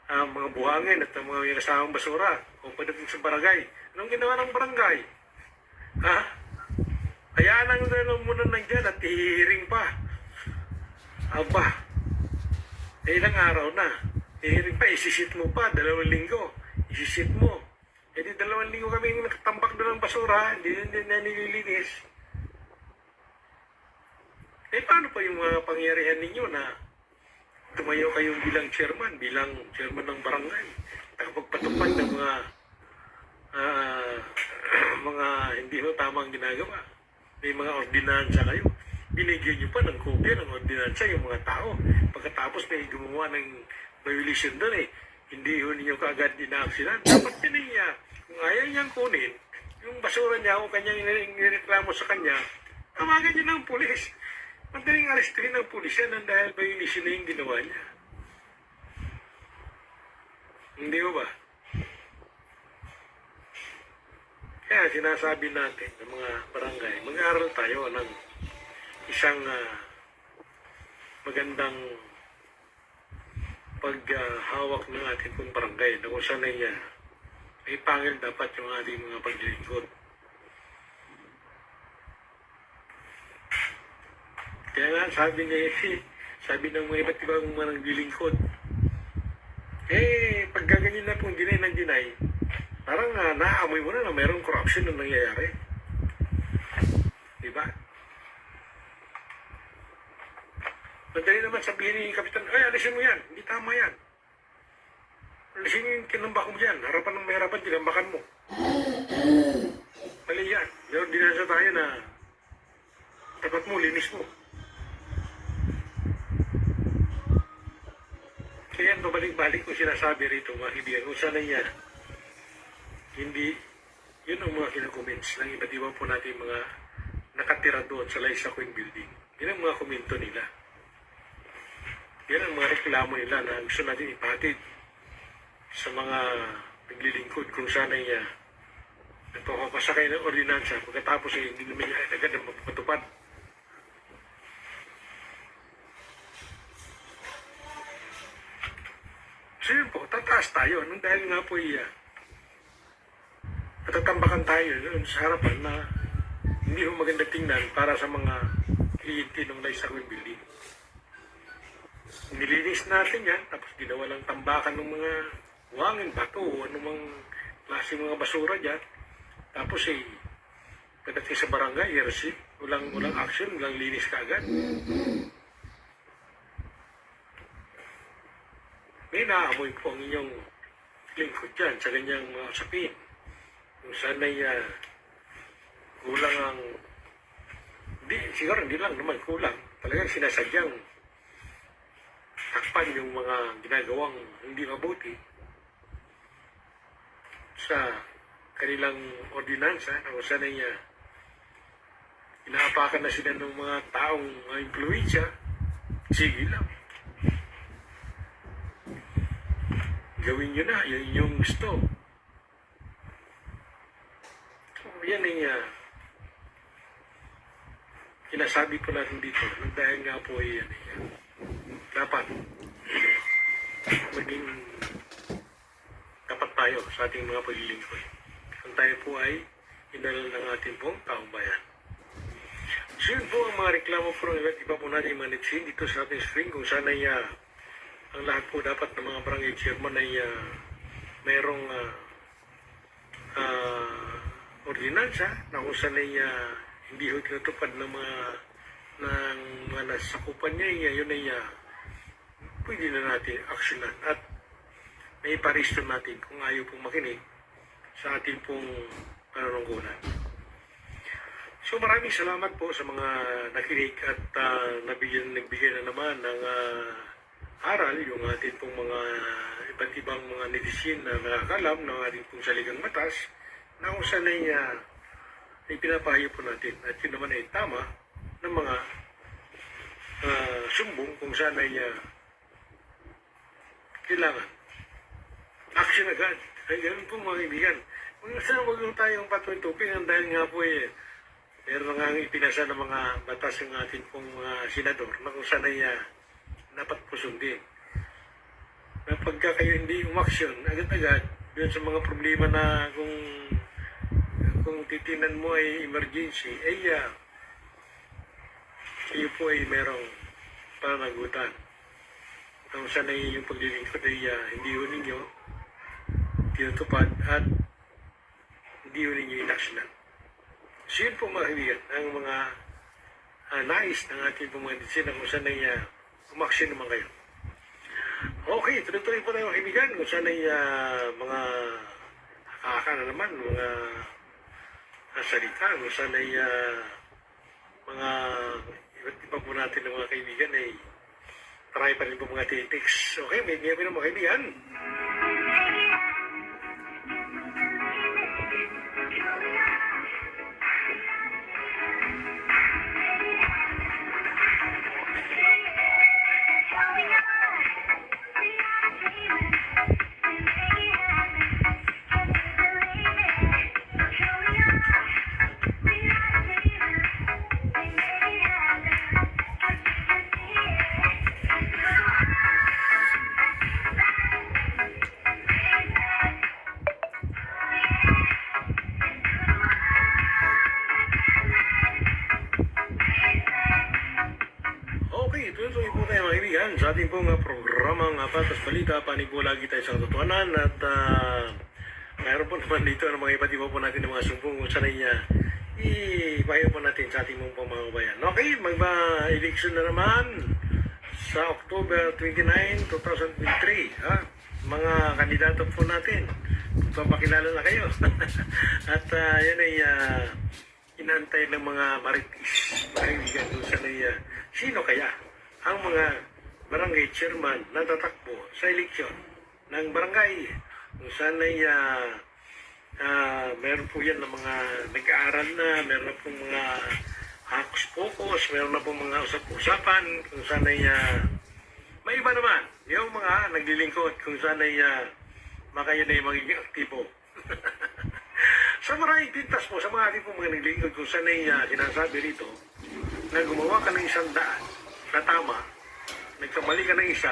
mga buhangin at mga kasamang basura o pagdating sa barangay. Anong ginawa ng barangay? Ha? Hayaan ang gano'n muna nandiyan at hihiring pa. Aba, ilang araw na. Hihiring pa, isisit mo pa, 2 linggo. Isisit mo. E di 2 linggo kami nakatambak doon ng basura, hindi na nililinis. Eh, paano pa yung mga pangyarihan ninyo na tumayo kayong bilang chairman ng barangay, nakapagpatupad ng mga hindi ho tamang ginagawa. May mga ordinansa kayo. Binigyan nyo pa ng kopya ng ordinansa yung mga tao. Pagkatapos may gumawa ng violation doon hindi ho ninyo kaagad dinaaksinan. Dapat din niya, kung ayaw niyang kunin, yung basura niya o kanyang nireklamo sa kanya, tawagan niyo ng pulis. Madaling arestuhin ng pulis yan dahil violation na yung ginawa niya. Hindi ba? Kaya sinasabi natin ng mga barangay, mag-aaral tayo ng isang magandang paghawak ng ating pong barangay na kung saan ay pangil dapat yung ating mga paglilingkod. Kaya nga sabi ng mga iba't ibang mga naglilingkod, pag gaganyan na pong dinay ng dinay, parang naamoy mo na mayroong corruption na nangyayari. Diba? Madali naman sabihin ni Kapitan, alisin mo yan, hindi tama yan. Alisin yung kinambak mo dyan, harapan ng may harapan, kinambakan mo. Mali yan. Yung dinasa tayo na tapat mo, linis mo. Kaya babalik-balik ko sinasabi rito mga kaibigan kung sana niya hindi yun ang mga kinakoments ng iba't iba po natin mga nakatira doon sa Liza Queen Building. Yun ang mga komento nila. Yan ang mga reklamo nila na gusto natin ipatid sa mga naglilingkod kung sana niya nagpapasakay ng ordinansa pagkatapos hindi naman niya agad ang mapatupad. So yun po, tataas tayo nung dahil nga po natatambakan tayo sa harapan na hindi mo maganda tingnan para sa mga kliyente ng Liza Queen Building. Nilinis natin yan, tapos ginawa lang tambakan ng mga wangin, bato, o anumang klase mga basura dyan. Tapos pagdating sa barangay, RC, walang action, walang linis kaagad. May naamoy po ang inyong lingkod dyan sa ganyang mga usapin. Kung sana'y kulang ang... Siguro hindi lang naman kulang. Talagang sinasadyang takpan yung mga ginagawang hindi mabuti sa kanilang ordinansa na kung sana'y inaapakan na sila ng mga taong impluensya. Sige lang. Gawin nyo na, yun yung gusto. So, yan ay sinasabi ko natin dito. Dahil nga po dapat maging tapat tayo sa ating mga paglilingkod. Kung tayo po ay inalal ng ating pong taong bayan. So yun po ang mga reklamo po ng iba po natin manitsin dito sa ating spring kung sana ang lahat po dapat ng mga barangay chairman ay mayroong ordinansa na kung saan ay hindi ho tinutupad ng mga ng mga nasakupan niya, yun ay pwede na natin aksyonan at may paristo natin kung ayaw pong makinig sa ating pong panunungkulan. So maraming salamat po sa mga nakinig at nagbigay na naman ng aral yung ating pong mga iba't ibang mga netizen na nakakalam ng ating pong saligang batas na kung saan ay pinapayo po natin at yun naman ay tama ng mga sumbong kung saan ay kailangan action agad. Ay ganun po mga kaibigan. Huwag lang tayong patutupin dahil nga po meron nga ipinasa ng mga batas ng ating pong mga senador na kung saan ay dapat po sundin. Na pagka kayo hindi umaksyon agad-agad doon sa mga problema na kung titinan mo ay emergency, ay kayo po ay merong pananagutan. Kung saan ay yung paglilingkod ay hindi ho ninyo tinutupad at hindi ho ninyo inaksyonan. So yun po mga kaibigan, ang mga nais ng ating mga desisyon kung saan ay umaksyon naman kayo. Okay, tuloy-tuloy po tayo mga kaibigan kung saan ay mga na naman, mga salita, kung saan ay mga iba't iba po natin ng mga kaibigan ay try pa rin po mga titics. Okay, may kami ng mga kaibigan. Okay, tuloy po tayo mga kaibigan sa ating pong programang Patas Balita. Panig po lagi tayo sa katotohanan at mayroon po naman dito ng mga iba't iba po natin ng mga sumbong kung saan ay ipayo po natin sa ating mga kabayan. Okay, magba-election na naman sa October 29, 2023. Mga kandidato po natin, papakilala na kayo. At yan ay inantay ng mga maritis, mga kaibigan kung saan ay sino kaya ang mga barangay chairman na tatakbo sa eleksyon ng barangay kung saan ay meron po yan ng mga nag-aaral na, meron na pong mga hokus-pokus, meron na pong mga usap-usapan kung saan ay may iba naman yung mga naglilingkod kung saan ay makayon ay magiging aktibo. Sa maraming pintas po, sa mga ating po mga naglilingkod kung saan ay sinasabi rito na gumawa ka ng isang daan na tama, nagkamali ka ng isa,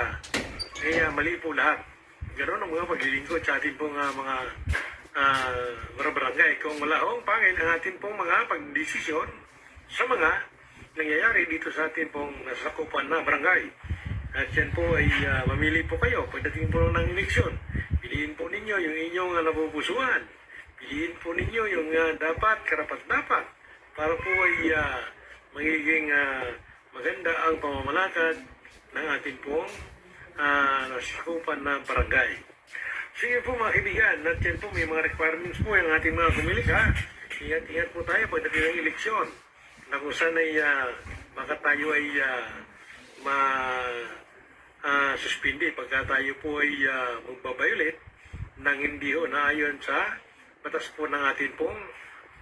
mali po lahat. Ganoon ang mga paglilingkod sa ating pong mga barangay. Kung wala hong pangil ang ating pong mga pagdesisyon sa mga nangyayari dito sa ating pong nasakupan na barangay. At yan po ay mamili po kayo pagdating po ng eleksyon. Piliin po ninyo yung inyong nabubusuan. Piliin po ninyo yung dapat, karapat-dapat para po ay magiging maganda ang pamamalakad ng ating pong nasakupan na barangay. Sige po mga kaibigan, at yan po may mga requirements po yung ating mga kumilik Ingat-ingat po tayo pagdating ng eleksyon na kung saan ay baka tayo ay suspindi pagka tayo po ay magbabayulit ng hindi ho na ayon sa batas po ng ating pong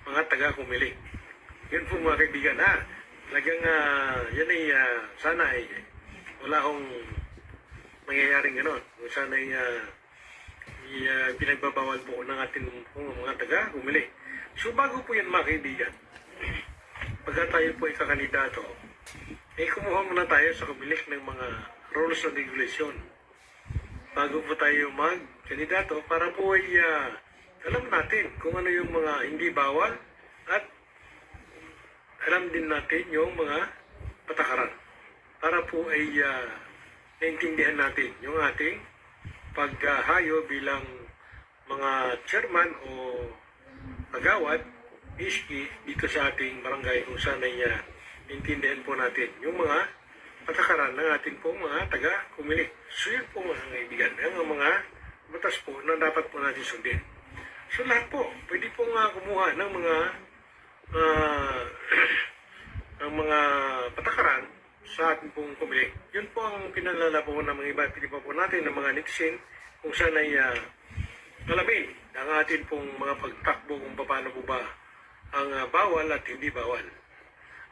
mga taga-kumilik. Yun po mga kaibigan talagang yan ay sana ay wala hong mangyayaring gano'n. Kung sana ay pinagbabawal po ng ating mga taga-kumilik. So bago po yan mga kaibigan, pagka tayo po ay kakandidato, kumuha muna tayo sa kumilik ng mga rules and regulation bago po tayo mag-kandidato para po ay alam natin kung ano yung mga hindi bawal at alam din natin yung mga patakaran para po ay naintindihan natin yung ating paghahayo bilang mga chairman o agawad iski dito sa ating barangay kung saan ay intindihan po natin yung mga patakaran ng ating pong mga taga-kumilik. So yun po mga kaibigan, ang mga batas po na dapat po natin sundin. So lahat po, pwede po nga kumuha ng mga ang mga patakaran sa ating pong kumilik. Yun po ang pinalala po ng mga iba, pili pa po natin ng mga netizen kung saan ay alamin ang atin pong mga pagtakbo kung paano po ba ang bawal at hindi bawal.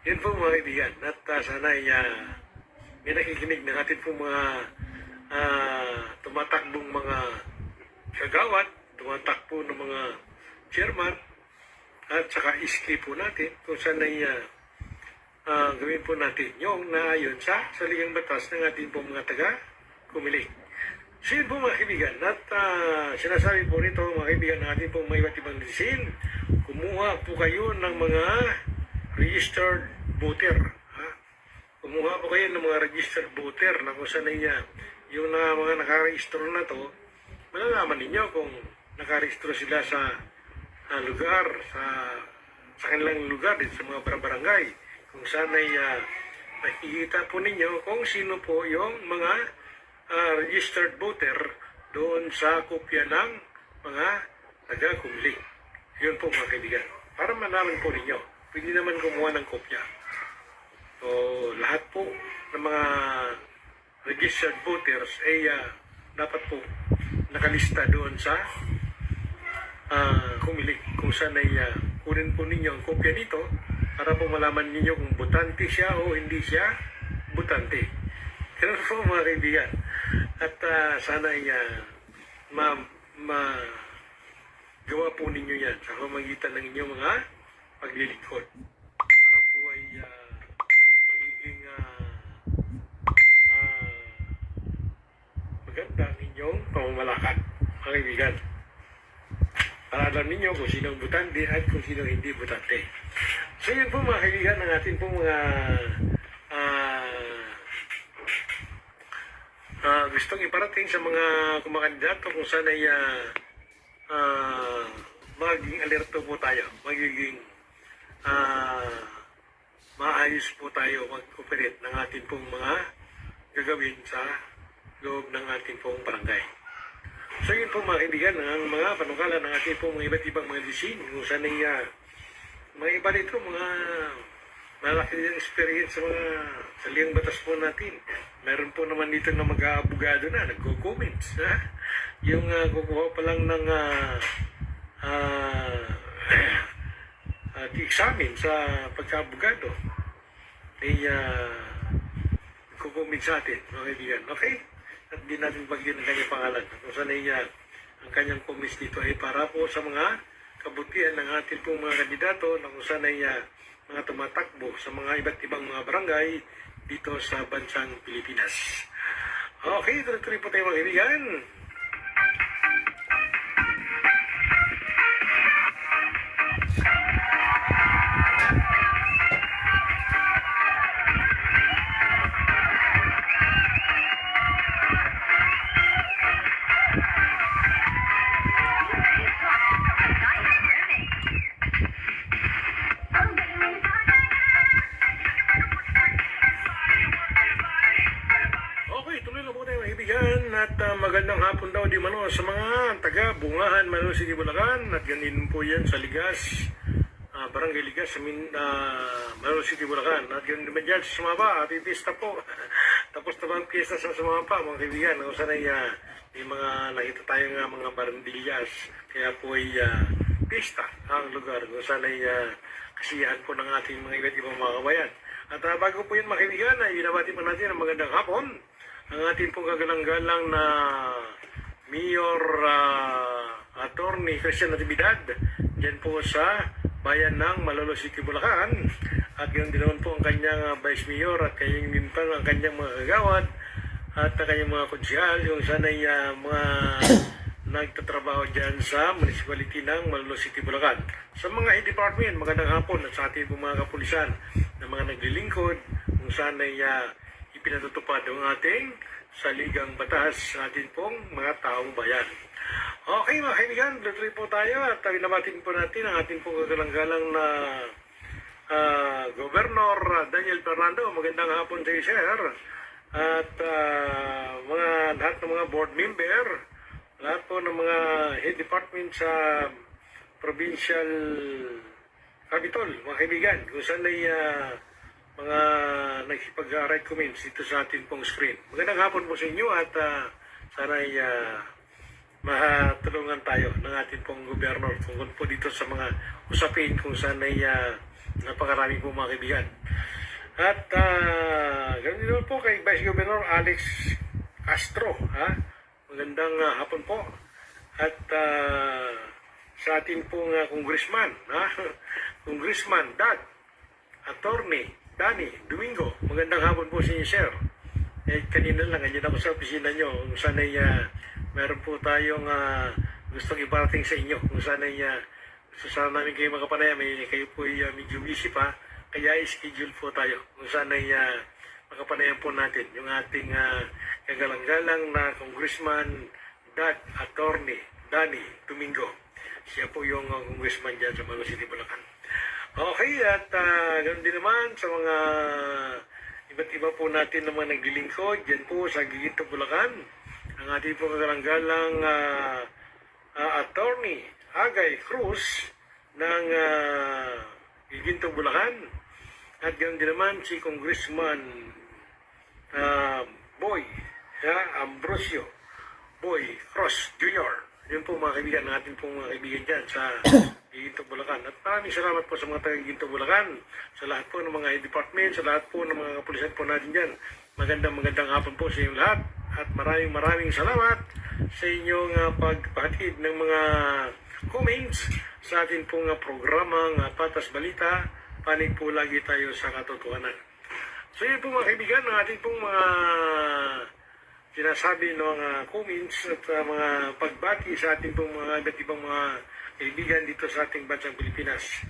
Yun po mga kaibigan, at sana ay may nakikinig ng atin pong mga tumatakbong mga kagawad, tumatakbo ng mga chairman, at saka iski po natin kung saan ay gawin po natin yung naayon sa saligang batas ng ating pong mga taga-kumilik. So yun po mga kaibigan, at sinasabi po nito mga kaibigan ng ating pong mga iba't ibang disin, kumuha po kayo ng mga registered voter. Kumuha po kayo ng mga registered voter na kung saan ay yung mga nakarehistro na to, malalaman ninyo kung nakarehistro sila sa lugar, sa kanilang lugar, din sa mga barangay, kung saan ay makikita po ninyo kung sino po yung mga registered voter doon sa kopya ng mga taga-kumilik. Yun po mga kaibigan. Para malaman po ninyo, pwede naman kumuha ng kopya. So, lahat po ng mga registered voters ay dapat po nakalista doon sa kumilik. Kung saan ay kunin po ninyo ang kopya nito para po malaman ninyo kung botante siya o hindi siya botante. Ganun po mga kaibigan. At sana ay gawa po ninyo yan sa pamagitan ng inyong mga paglilingkod. Para po ay magiging maganda ang inyong pamamalakad, mga kaibigan. Para alam ninyo kung sino ang butante at kung sino hindi butante. So yun po mga kaibigan ng ating po mga gustong iparating sa mga kumakandidato kung saan ay magiging alerto po tayo, magiging maayos po tayo mag-operate ng ating pong mga gagawin sa loob ng ating pong barangay. So yun po mga kaibigan, ang mga panukala ng ating pong mga iba't ibang mga disin kung saan ay mga iba nito, mga malaki yung experience sa mga saliang batas po natin. Meron po naman dito na mag-aabogado na, nagko-comments. Yung kukuha pa lang ng examen sa pagka-abogado ay nagko-comment sa atin, mga kaibigan. Okay? At di natin bagyan ang kanyang pangalan. Kung saan ay ang kanyang comments dito ay para po sa mga kabutihan ng ating pong mga kandidato na kung saan ay mga tumatakbo sa mga iba't ibang mga barangay dito sa bansang Pilipinas. Okay, tuloy-tuloy po tayo mga kaibigan. At magandang hapon daw di mano sa mga taga Bungahan, Manalo City, Bulacan, at ganin po yan sa Ligas, Barangay Ligas sa Manalo City, Bulacan, at ganin naman dyan sa Sumaba, happy pista po. Tapos naman pista sa Sumaba mga kaibigan, kung saan ay may mga nakita tayo nga mga barandillas, kaya po ay pista ang lugar kung saan ay kasiyahan po ng ating mga iba't ibang mga kabayan. At bago po yun mga kaibigan, ay binabati po natin ang magandang hapon ang ating pong kagalang-galang na Mayor Attorney Christian Natividad dyan po sa bayan ng Malolos City, Bulacan, at ganoon din naman po ang kanyang Vice Mayor at kanyang minpan ang kanyang mga kagawad at ang kanyang mga konsyal yung sanay mga nagtatrabaho dyan sa municipality ng Malolos City, Bulacan. Sa mga department, magandang hapon, at sa ating pong mga kapulisan na mga naglilingkod kung sanay pinatutupad ang ating saligang batas sa ating pong mga taong bayan. Okay mga kaibigan, tuloy po tayo at binabatiin po natin ang ating pong kagalang-galang na Governor Daniel Fernando, magandang hapon sa iyo, sir. At mga lahat ng mga board member, lahat po ng mga head department sa provincial capital, mga kaibigan, kung saan ay mga nagsipag-recommend dito sa ating pong screen. Magandang hapon po sa inyo at sana ay matulungan tayo ng ating pong gobernador tungkol po dito sa mga usapin kung saan ay napakarami po mga kaibigan. At ganun din po kay Vice Governor Alex Castro. Magandang hapon po. At sa ating pong congressman, Congressman Dad, Attorney Danny Domingo, magandang hapon po sa inyo, sir. Kanina lang, ganyan ako sa opisina nyo, kung saan ay meron po tayong gustong iparating sa inyo, kung saan ay gusto sana namin kayo makapanaya, kayo po ay medyo busy pa, kaya i-schedule po tayo, kung saan ay makapanayan po natin yung ating kagalang-galang na Congressman Dad, Attorney Danny Domingo. Siya po yung congressman dyan sa Malolos City, Bulacan. Okay, at ganoon din naman sa mga iba't iba po natin naman naglilingkod dyan po sa Giginto, Bulacan. Ang ating po kagalang-galang Attorney Agay Cruz ng Giginto, Bulacan. At ganoon din naman si Congressman Boy Ambrosio Boy Cross Jr. Yun po mga kaibigan, natin pong mga kaibigan dyan sa Giginto, Bulacan. At maraming salamat po sa mga taga Giginto, Bulacan, sa lahat po ng mga head department, sa lahat po ng mga kapulisan po natin dyan. Magandang hapon po sa inyong lahat. At maraming salamat sa inyong pagpahatid ng mga comments sa atin pong programang Patas Balita. Panig po lagi tayo sa katotohanan. So yun po mga kaibigan, ang ating pong mga sinasabi ng mga comments at mga pagbati sa ating pong mga iba't ibang mga kaibigan dito sa ating bansang Pilipinas.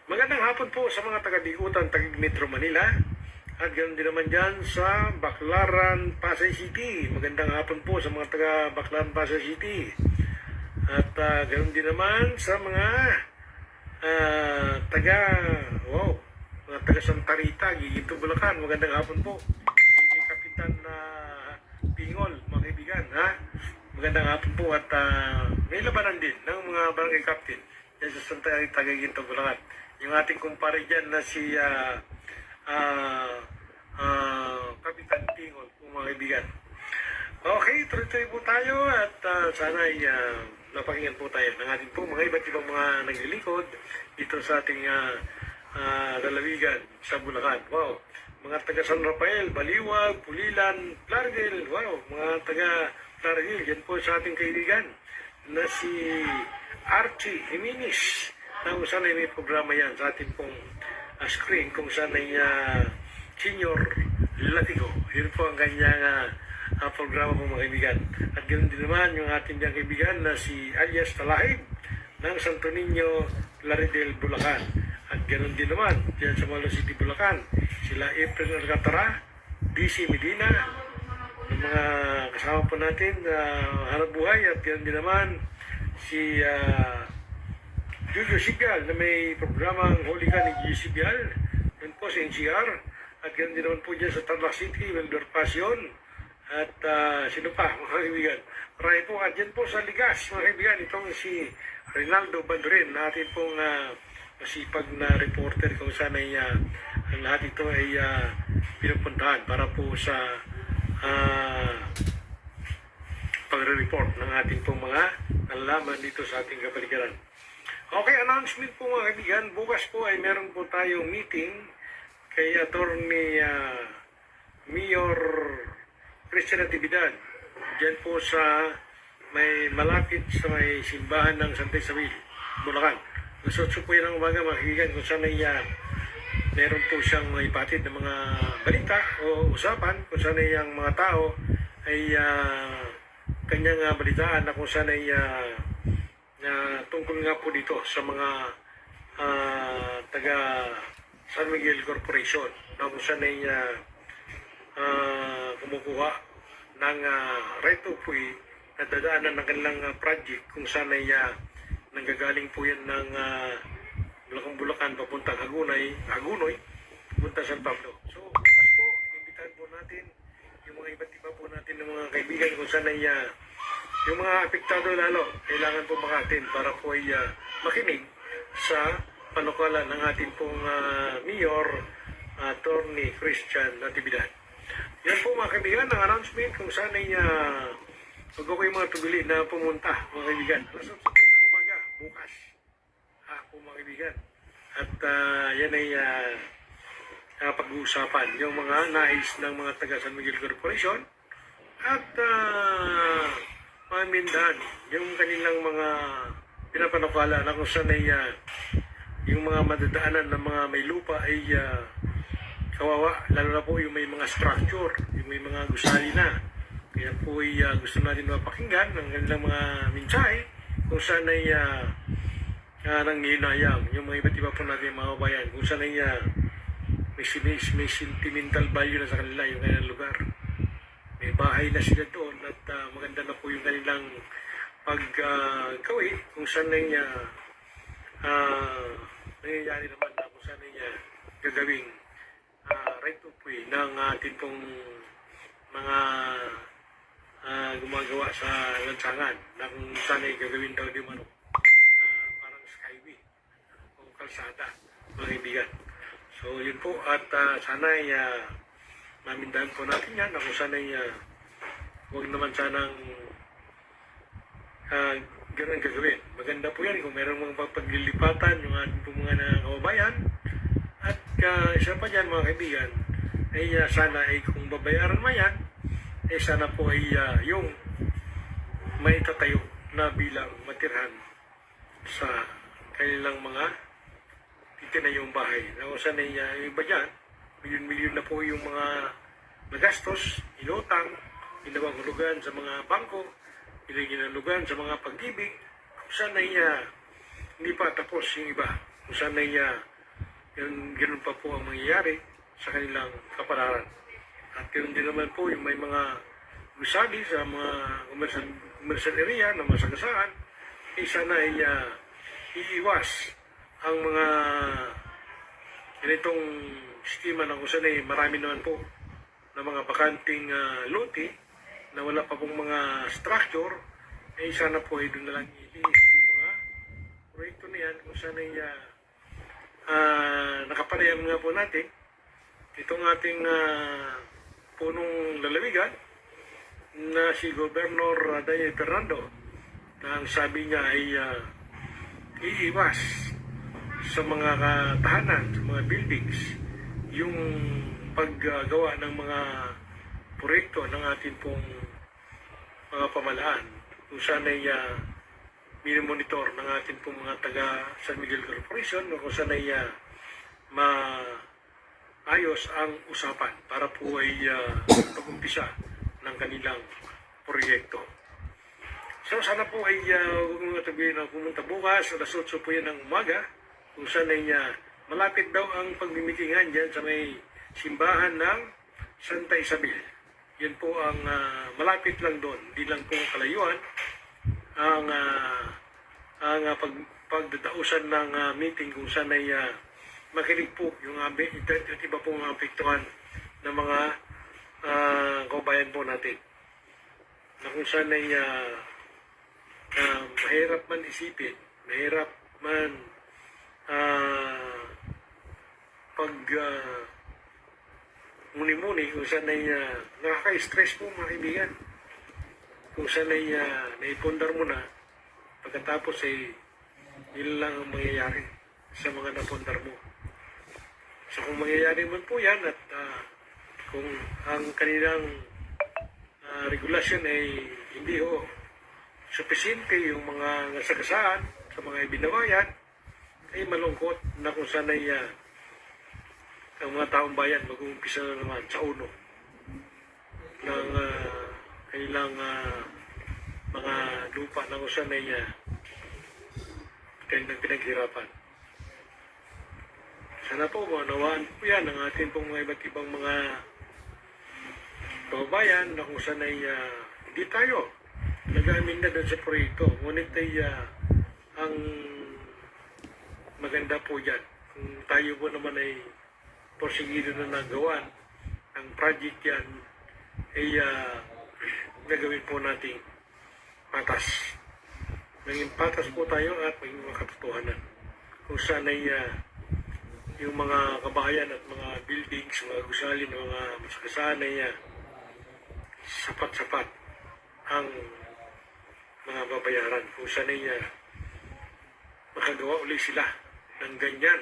Magandang hapon po sa mga taga-Bigutan, taga-Metro Manila, at ganoon din naman dyan sa Baclaran, Pasay City. Magandang hapon po sa mga taga-Baclaran, Pasay City. At ganoon din naman sa mga mga taga Santa Rita, Giginto, Bulacan. Magandang hapon po. Kay Kapitan Pingol, mga kaibigan. Magandang hapon po at may labanan din ng mga barangay captain dyan sa Santa Rita, Giginto, Bulacan. Yung ating kumpare dyan na si Kapitan Pingol, mga kaibigan. Okay, tuloy-tuloy po tayo at sana ay napakinggan po tayo ng ating po mga iba't ibang mga naglilingkod dito sa ating lalawigan sa Bulacan. Wow, mga taga San Rafael, Baliwag, Pulilan, Clargel, wow, mga taga Clargel, yan po sa ating kaibigan na si Archie Jimenez, na kung saan ay may programa yan sa ating pong screen, kung saan ay Senior Latigo. Yun po ang kanyang programa po mga kaibigan. At ganoon din naman yung ating diyang kaibigan na si alias Talahib ng Santo Niño, Laridel, Bulacan. At ganoon din naman diyan sa Malolos City, Bulacan, sila April Alcatara, BC Medina, ng mga kasama po natin hanap buhay. At ganoon din naman si Julio Sigal na may programang Holy Ka ni Julio Sigal, yun po sa NCR. At ganoon din naman po dyan sa Tarlac City, Welder Passion. At sino pa mga kaibigan? Marami po. At dyan po sa Ligas mga kaibigan, itong si Rinaldo Bandrin, natin pong masipag na reporter kung saan ay ang lahat ito ay pinupuntahan para po sa pagre-report ng ating pong mga nalalaman dito sa ating kapaligiran. Okay, announcement po mga kaibigan, bukas po ay meron po tayong meeting kay Attorney Mayor Christian Natividad dyan po sa may malapit sa may simbahan ng Santa Isabel, Bulacan. Gusto po yan ang umaga mga kaibigan kung saan ay meron po siyang ipatid ng mga balita o usapan kung saan ay ang mga tao ay kanyang balitaan na kung saan ay tungkol nga po dito sa mga taga San Miguel Corporation na kung saan ay kumukuha ng right of way na dadaanan ng kanilang project kung saan ay nanggagaling po yan ng Bulacan papuntang Hagunoy, papunta San Pablo. So, bukas po, inimbitahan po natin yung mga iba't iba po natin ng mga kaibigan kung saan ay yung mga apektado lalo, kailangan po makatin para po ay makinig sa panukalan ng ating pong Mayor, Attorney Christian Natividad. Yan po mga kaibigan, ang announcement kung saan ay huwag ko kayo mga tuguli na pumunta mga kaibigan. Alas 8 ng umaga, bukas. Po mga kaibigan. At yan ay pag-uusapan yung mga nais ng mga taga San Miguel Corporation at pamindahan yung kanilang mga pinapanukala na kung saan ay yung mga madadaanan ng mga may lupa ay kawawa, lalo na po yung may mga structure, yung may mga gusali na. Kaya po ay gusto natin mapakinggan ng kanilang mga mensahe kung saan ay nanghihinayang yung mga iba't iba po natin mga kabayan kung saan ay may sentimental value na sa kanila yung kanilang lugar. May bahay na sila doon at maganda na po yung kanilang paggawi kung saan ay nangyayari naman na kung saan ay gagawing right of way ng ating pong mga gumagawa sa lansangan na kung saan ay gagawin daw di man parang skyway o kalsada mga kaibigan. So yun po at sana ay mamindahan po natin yan na kung saan ay huwag naman sanang ganun gagawin. Maganda po yan kung meron mga paglilipatan yung ating po mga kababayan. At isa pa dyan mga kaibigan, ay sana ay kung babayaran man yan, ay sana po ay yung may tatayo na bilang matirhan sa kanilang mga titinayong bahay. Na kung saan ay yung iba dyan, milyon-milyon na po yung mga nagastos, inutang, ginawang hulugan sa mga bangko, ginahulugan sa mga pag-ibig, kung saan ay hindi pa tapos yung iba, kung saan ay ganun pa po ang mangyayari sa kanilang kapalaran. At ganun din naman po yung may mga gusali sa mga commercial area na masagasaan, sana ay iiwas ang mga ganitong sistema na kung saan ay marami naman po na mga bakanting lote na wala pa pong mga structure, sana po ay doon na lang ilinis yung mga proyekto na yan kung saan ay nakapanayam nga po natin itong ating punong lalawigan na si Governor Daniel Fernando na ang sabi niya ay iiwas sa mga tahanan, sa mga buildings yung paggawa ng mga proyekto ng ating pong mga pamalaan kung saan ay minomonitor ng ating pong mga taga San Miguel Corporation kung saan ay maayos ang usapan para po ay pag-umpisa ng kanilang proyekto. So sana po ay huwag mga tabihin na pumunta bukas, alas 8 po yan ng umaga, kung saan ay malapit daw ang pagmimitingan dyan sa may simbahan ng Santa Isabel. Yan po ang malapit lang doon, hindi lang po kalayuan ang pagdadausan ng meeting kung saan ay makinig po yung iba po mga apektuhan ng mga kabayan po natin. Na kung saan ay mahirap man isipin, mahirap man muni-muni kung saan ay nakaka-stress po mga kaibigan. Kung saan ay naipundar mo na, pagkatapos ay yun lang ang mangyayari sa mga napundar mo. So kung mangyayari man po yan at kung ang kanilang regulasyon ay hindi supisente yung mga nasagasaan sa mga ibinawayan, ay malungkot na kung saan ay ang mga taong bayan mag-uumpisa na naman sa uno ng kanilang mga lupa na kung saan ay kanilang pinaghirapan. Sana po maunawaan po yan ang ating pong mga iba't ibang mga kababayan na kung saan ay hindi tayo nag-aamin na doon sa proyekto. Ngunit ay ang maganda po dyan. Kung tayo po naman ay porsigido na nagawan ang project yan, ay gagawin po nating patas. Naging patas po tayo at maging makatotohanan. Kung saan ay yung mga kabahayan at mga buildings, mga gusali ng mga masakasaan ay sapat-sapat ang mga babayaran. Kung saan ay makagawa ulit sila ng ganyan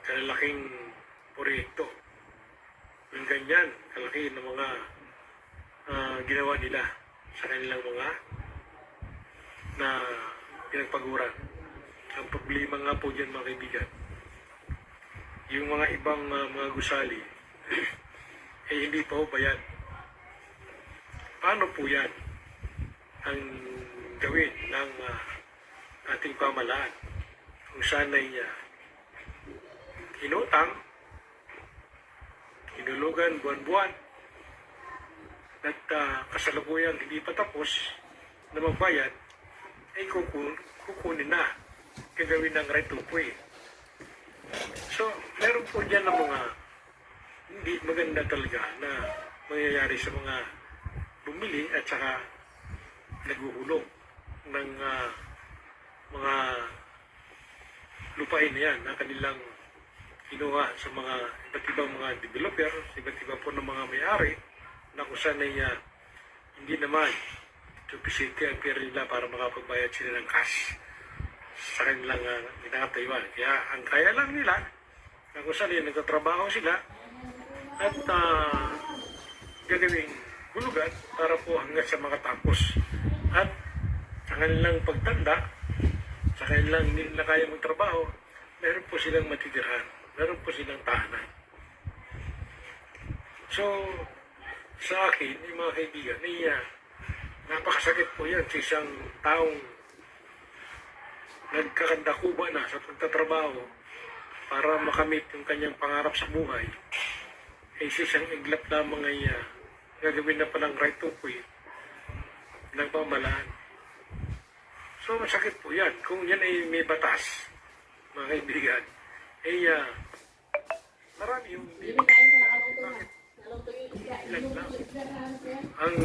kalalaking proyekto, ng ganyan kalaki ng mga ginawa nila sa kanilang mga na pinagpaguran. Ang problema nga po dyan mga kaibigan, yung mga ibang mga gusali ay hindi pa ho bayad. Paano po yan ang gawin ng ating pamahalaan kung saan ay inutang, inulugan buwan-buwan at kasalukuyang hindi pa tapos na magbayad, ay kukunin na, gagawin ng right of way. So, meron po dyan ng mga hindi maganda talaga na mangyayari sa mga bumili at saka naghuhulog ng mga lupain na yan na kanilang kinuha sa mga iba't ibang mga developer, iba't iba po ng mga may-ari na kung saan ay hindi naman sufficiente ang pera nila para makapagbayad sila ng cash sa kanilang ginatayuan. Kaya ang kaya lang nila na kung saan ay nagtatrabaho sila at gagawing hulugan para po hanggang sa makatapos. At sa kanilang pagtanda, sa kanilang hindi na kaya magtrabaho, meron po silang matitirhan, meron po silang tahanan. So, sa akin, yung mga kaibigan, napakasakit po yan sa isang taong nagkakandakuba na sa pagtatrabaho para makamit yung kanyang pangarap sa buhay. Ay isang iglap lamang ay gagawin na palang right of way ng pamahalaan. So, masakit po yan. Kung yan ay may batas, mga kaibigan, ay marami yung ilan lang ang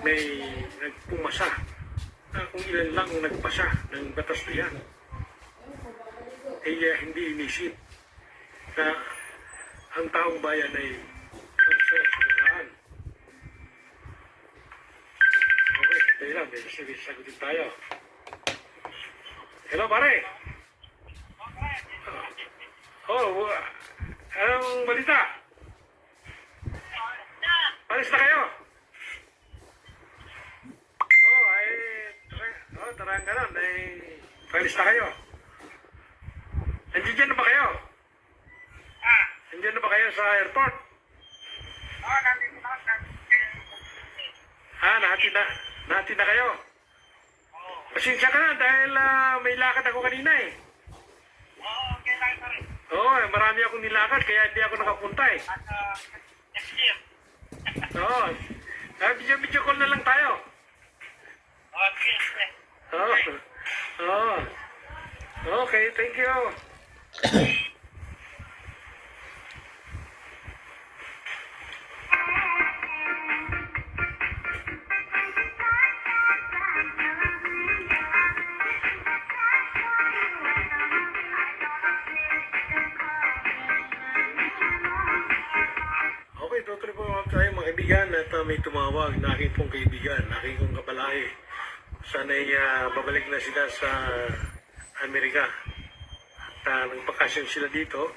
may nagpumasa, kung ilan lang nagpasa ng batas na yan, ay hindi inisip na ang taong bayan ay magsasasaan. Okay, tayo lang, may sagutin tayo. Hello, pare! Anong balita? Palis na kayo? Tarang ganon, palis na kayo. Nandiyan na ba kayo? Nandiyan na ba kayo sa airport? Nandito na. Natin na kayo? Pasensya ka na dahil may lakad ako kanina eh. Okay lang pa rin. Oo, marami akong nilakad kaya hindi ako nakapunta eh. Next year. Oo, video call na lang tayo. Okay. Oo. Okay, thank you. Okay, tutuloy po tayo mga kaibigan at may tumawag na aking pong kaibigan, aking pong kapalae. Sana'y babalik na sila sa Amerika. At nagpakasyon sila dito.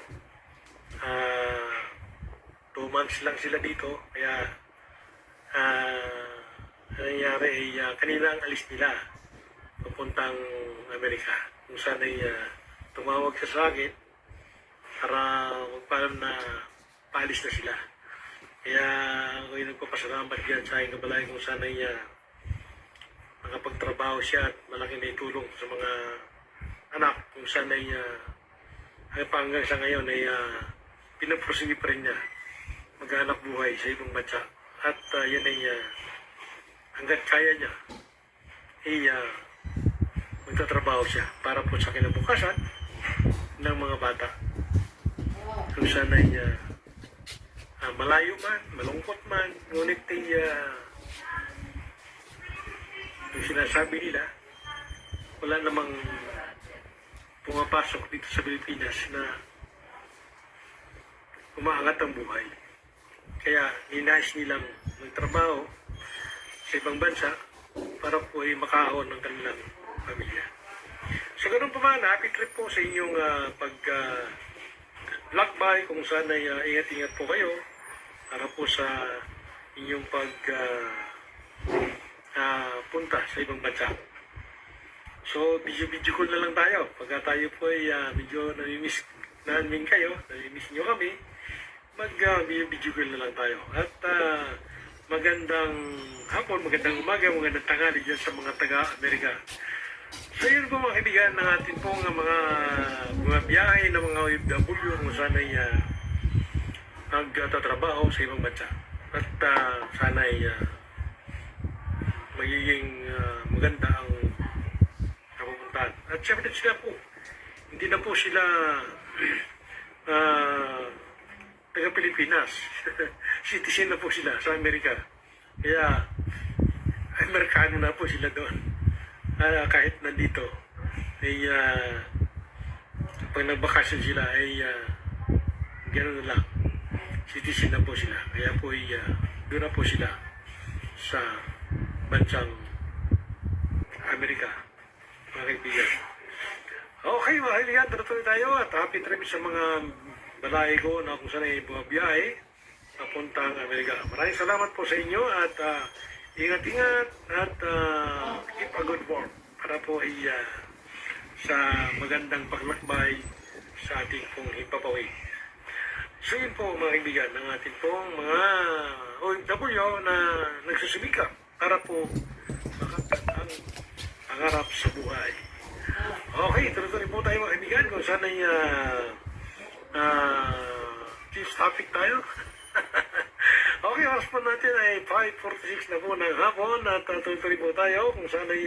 2 months lang sila dito. Kaya nangyari ay kanina ang alis nila papuntang Amerika. Kung sana'y tumawag siya sa akin para magpaalam na paalis na sila. Kaya ako'y nagpapasalamat diyan sa aking kapalae kung sana'y nakapagtrabaho siya at malaki na itulong sa mga anak kung saan ay hanggang sa ngayon ay pinaprosige pa rin niya maghanap buhay sa ibang bansa at yan ay hanggat kaya niya ay magtatrabaho siya para po sa kinabukasan ng mga bata. Kung sana ay malayo man, malungkot man, ngunit ay yung sinasabi nila, wala namang pumapasok dito sa Pilipinas na umaangat ang buhay. Kaya ninais nilang magtrabaho sa ibang bansa para po ay makaahon ng kanilang pamilya. So ganun pa man, happy trip po sa inyong lakbay, kung saan ay ingat-ingat po kayo para po sa inyong punta sa ibang bansa. So, video call na lang tayo. Pagka tayo po ay medyo namimiss kayo, namimiss nyo kami, video call na lang tayo. At magandang hapon, magandang umaga, magandang tanghali dyan sa mga taga-Amerika. So, yun po mga kaibigan ng atin pong mga biyahe ng mga OFW kung saan ay nagtatrabaho sa ibang bansa. At sana ay magiging maganda ang kapupuntahan. At syempre sila po, hindi na po sila taga-Pilipinas. Citizen na po sila sa Amerika. Kaya, Amerikano na po sila doon. Kahit nandito, ay pag nagbakasyon sila, ay gano'n na lang. Citizen na po sila. Kaya po, doon na po sila sa bansang Amerika, mga kaibigan. Okay, mga kaibigan, tuloy tayo at happy trip sa mga balay ko na kung saan ay bumabiyahe papuntang Amerika. Maraming salamat po sa inyo at ingat-ingat at keep a good work para po ay sa magandang paglakbay sa ating pong himpapawid. So yun po mga kaibigan, ng ating pong mga OFW na nagsusumikap para po makapit ang pangarap sa buhay. Okay, tuloy-tuloy po tayo mga kaibigan kung saan ay chief topic tayo. Okay, oras po natin ay 5:46 na po ng hapon at tuloy-tuloy po tayo kung saan ay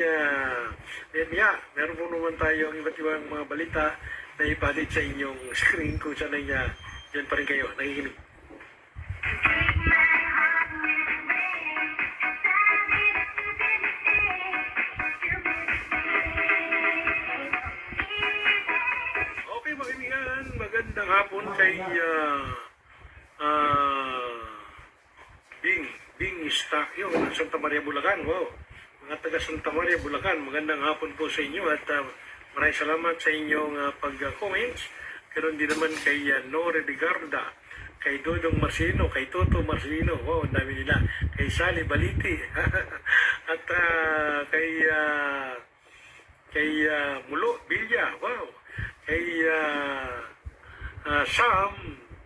meron po naman tayo ang iba't ibang mga balita na ipalit sa inyong screen kung saan ay dyan pa rin kayo, nakikinig. Okay mga kaibigan, magandang hapon kay Bing Estacio ng Santa Maria, Bulacan. Wow, mga taga Santa Maria, Bulacan, magandang hapon po sa inyo at maraming salamat sa inyong pag-comments. Karoon din naman kay Nore de Garda, kay Dodong Marcelino, kay Toto Marcelino, wow, ang dami nila, kay Sally Baliti, at kay Mulo Bilya, wow, kay Sam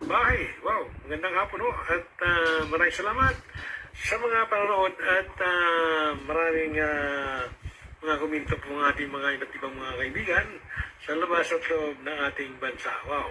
Bahay, wow, magandang hapon ho, at maraming salamat sa mga panonood at maraming mga komento po ng ating mga iba't ibang mga kaibigan sa labas at loob ng ating bansa. Wow!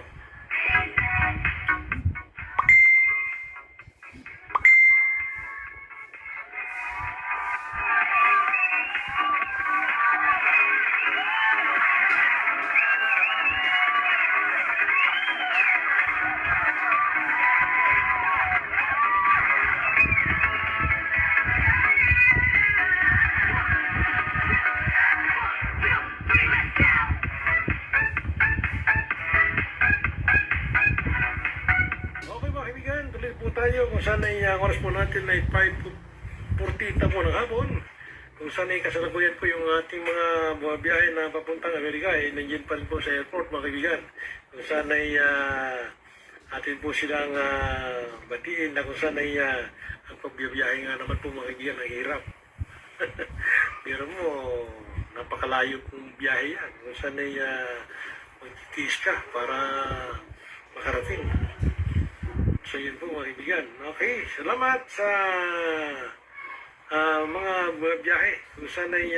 Tayo kung saan ay oras po natin ay 5:40 na po ng hapon, kung saan ay kasalukuyan po yung ating mga bumabiyahe na papuntang Amerika ay nandiyan pa rin po sa airport mga kaibigan, kung saan ay atin po silang batiin na kung saan ay ang pagbiyahe nga naman po mga kaibigan ang hirap. Pero mo napakalayo pong biyahe yan, kung saan ay magtitiis ka para makarating. So yun po mga kaibigan. Okay, salamat sa mga biyahe kung saan ay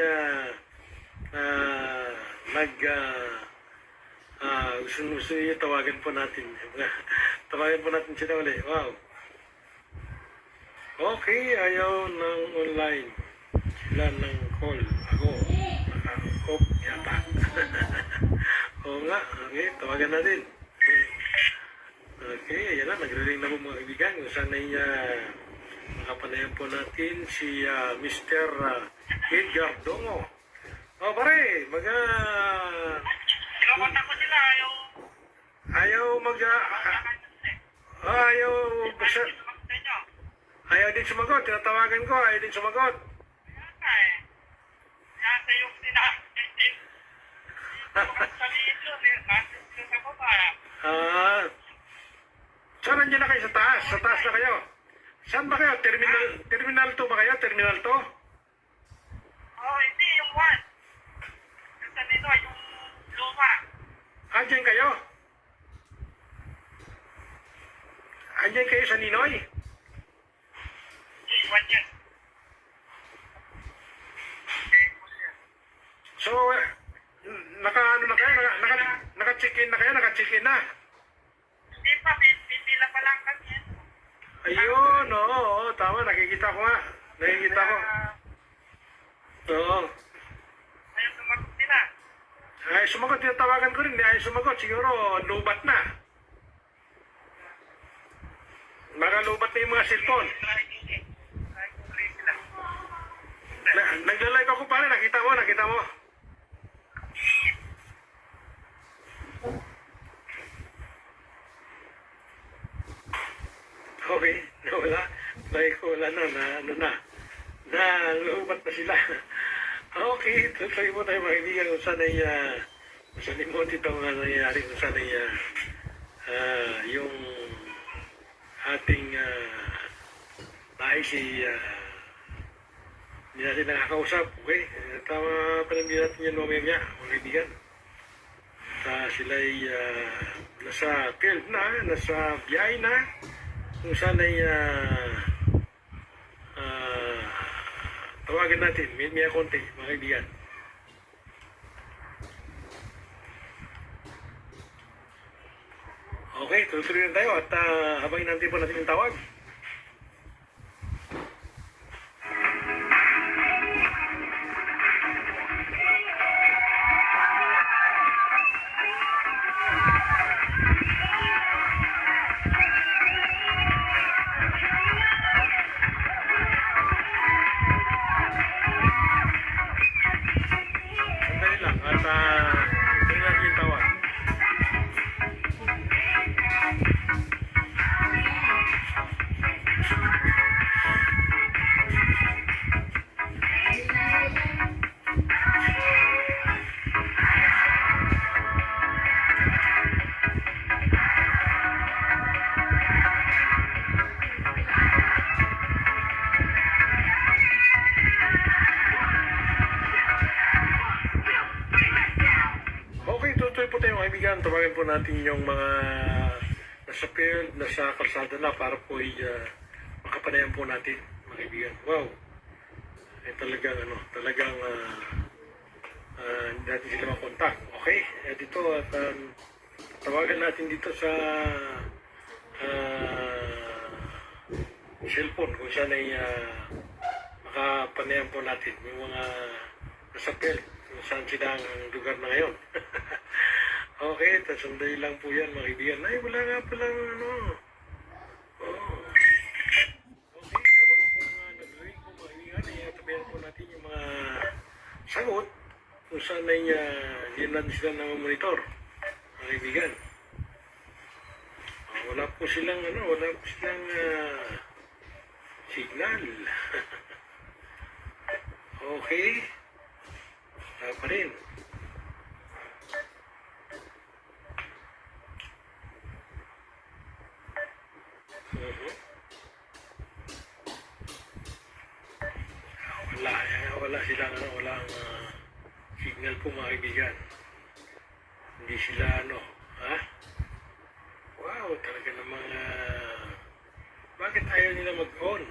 gusto niyo tawagan po natin. Tawagan po natin sila ulit. Wow. Okay, ayaw ng online. Sila ng call. Ako. off yata. Oo nga, okay, tawagan natin. Okay, ayan na, nagre-ring na po mga kaibigan. Kung saan ay makapanayan po natin si Mr. Edgar Dongo. O pare, Kinakontak ko sila, ayaw ayaw sumagot sa inyo. ayaw din sumagot. Tinatawagan ko, ayaw din sumagot. Kaya nga eh. Kaya sa yung sinabi, sabihin yun eh. Kasi sila sa baba. Saan nandiyan na kayo sa taas? Sa taas na kayo. Saan ba kayo? Terminal 2 ba kayo? Terminal 2? Oh, hindi yung one. Yung sa nino, yung luma. Andiyan kayo? Andiyan kayo sa Ninoy? Hindi, one yan. Okay, boss yan. So, naka-ano na kayo? Naka-check-in na kayo? Naka-check-in na? Hindi pa, pipila pa lang kami. Ayun, oo, tama. Nakikita ko nga. Nakikita ko. Oo. Ayaw sumagot sila. Ay, sumagot. Tinatawagan ko rin. Ay, sumagot. Siguro, lubat na. Nakalubat na yung mga cellphone. Try ko rin sila. Nagla-live ako pare. Nakita mo. Okay, nawala. Like ko, wala na, lubat na sila. Okay, tuloy mo tayo mga kaibigan kung saan ay, masalimot itong nangyayari, kung saan ay, yung ating, nais hindi natin nakakausap, okay? Tama pa hindi natin yan mamaya, mga kaibigan. Sila ay, nasa field na, nasa biyahe na, kung saan ay tawagan natin, may konti, mga kaibigan. Okay, tuloy na tayo at habang natin po natin yung tawag. Sandali lang at tuloy natin yung tawag. Okay, tutuloy po tayo mga kaibigan. Tawagan po natin yung mga nasa field, nasa kalsada na para po makapanayan po natin mga kaibigan. Wow! Talagang hindi natin sila makontak. Okay, dito at tawagan natin dito sa cellphone kung saan ay makapanayan po natin yung mga nasa field kung saan sila ang lugar na ngayon. Okay, sandali lang po yan mga kaibigan. Ay, wala nga palang Oh. Okay, habang po nag-ring po mga kaibigan, tabihan po natin yung mga sagot kung saan ay hindi natin sila monitor mga kaibigan. Wala po silang signal. Okay. Pa rin. Wala silang walang signal po mga kaibigan. Hindi sila Wow, talaga namang bakit ayaw nila mag-on?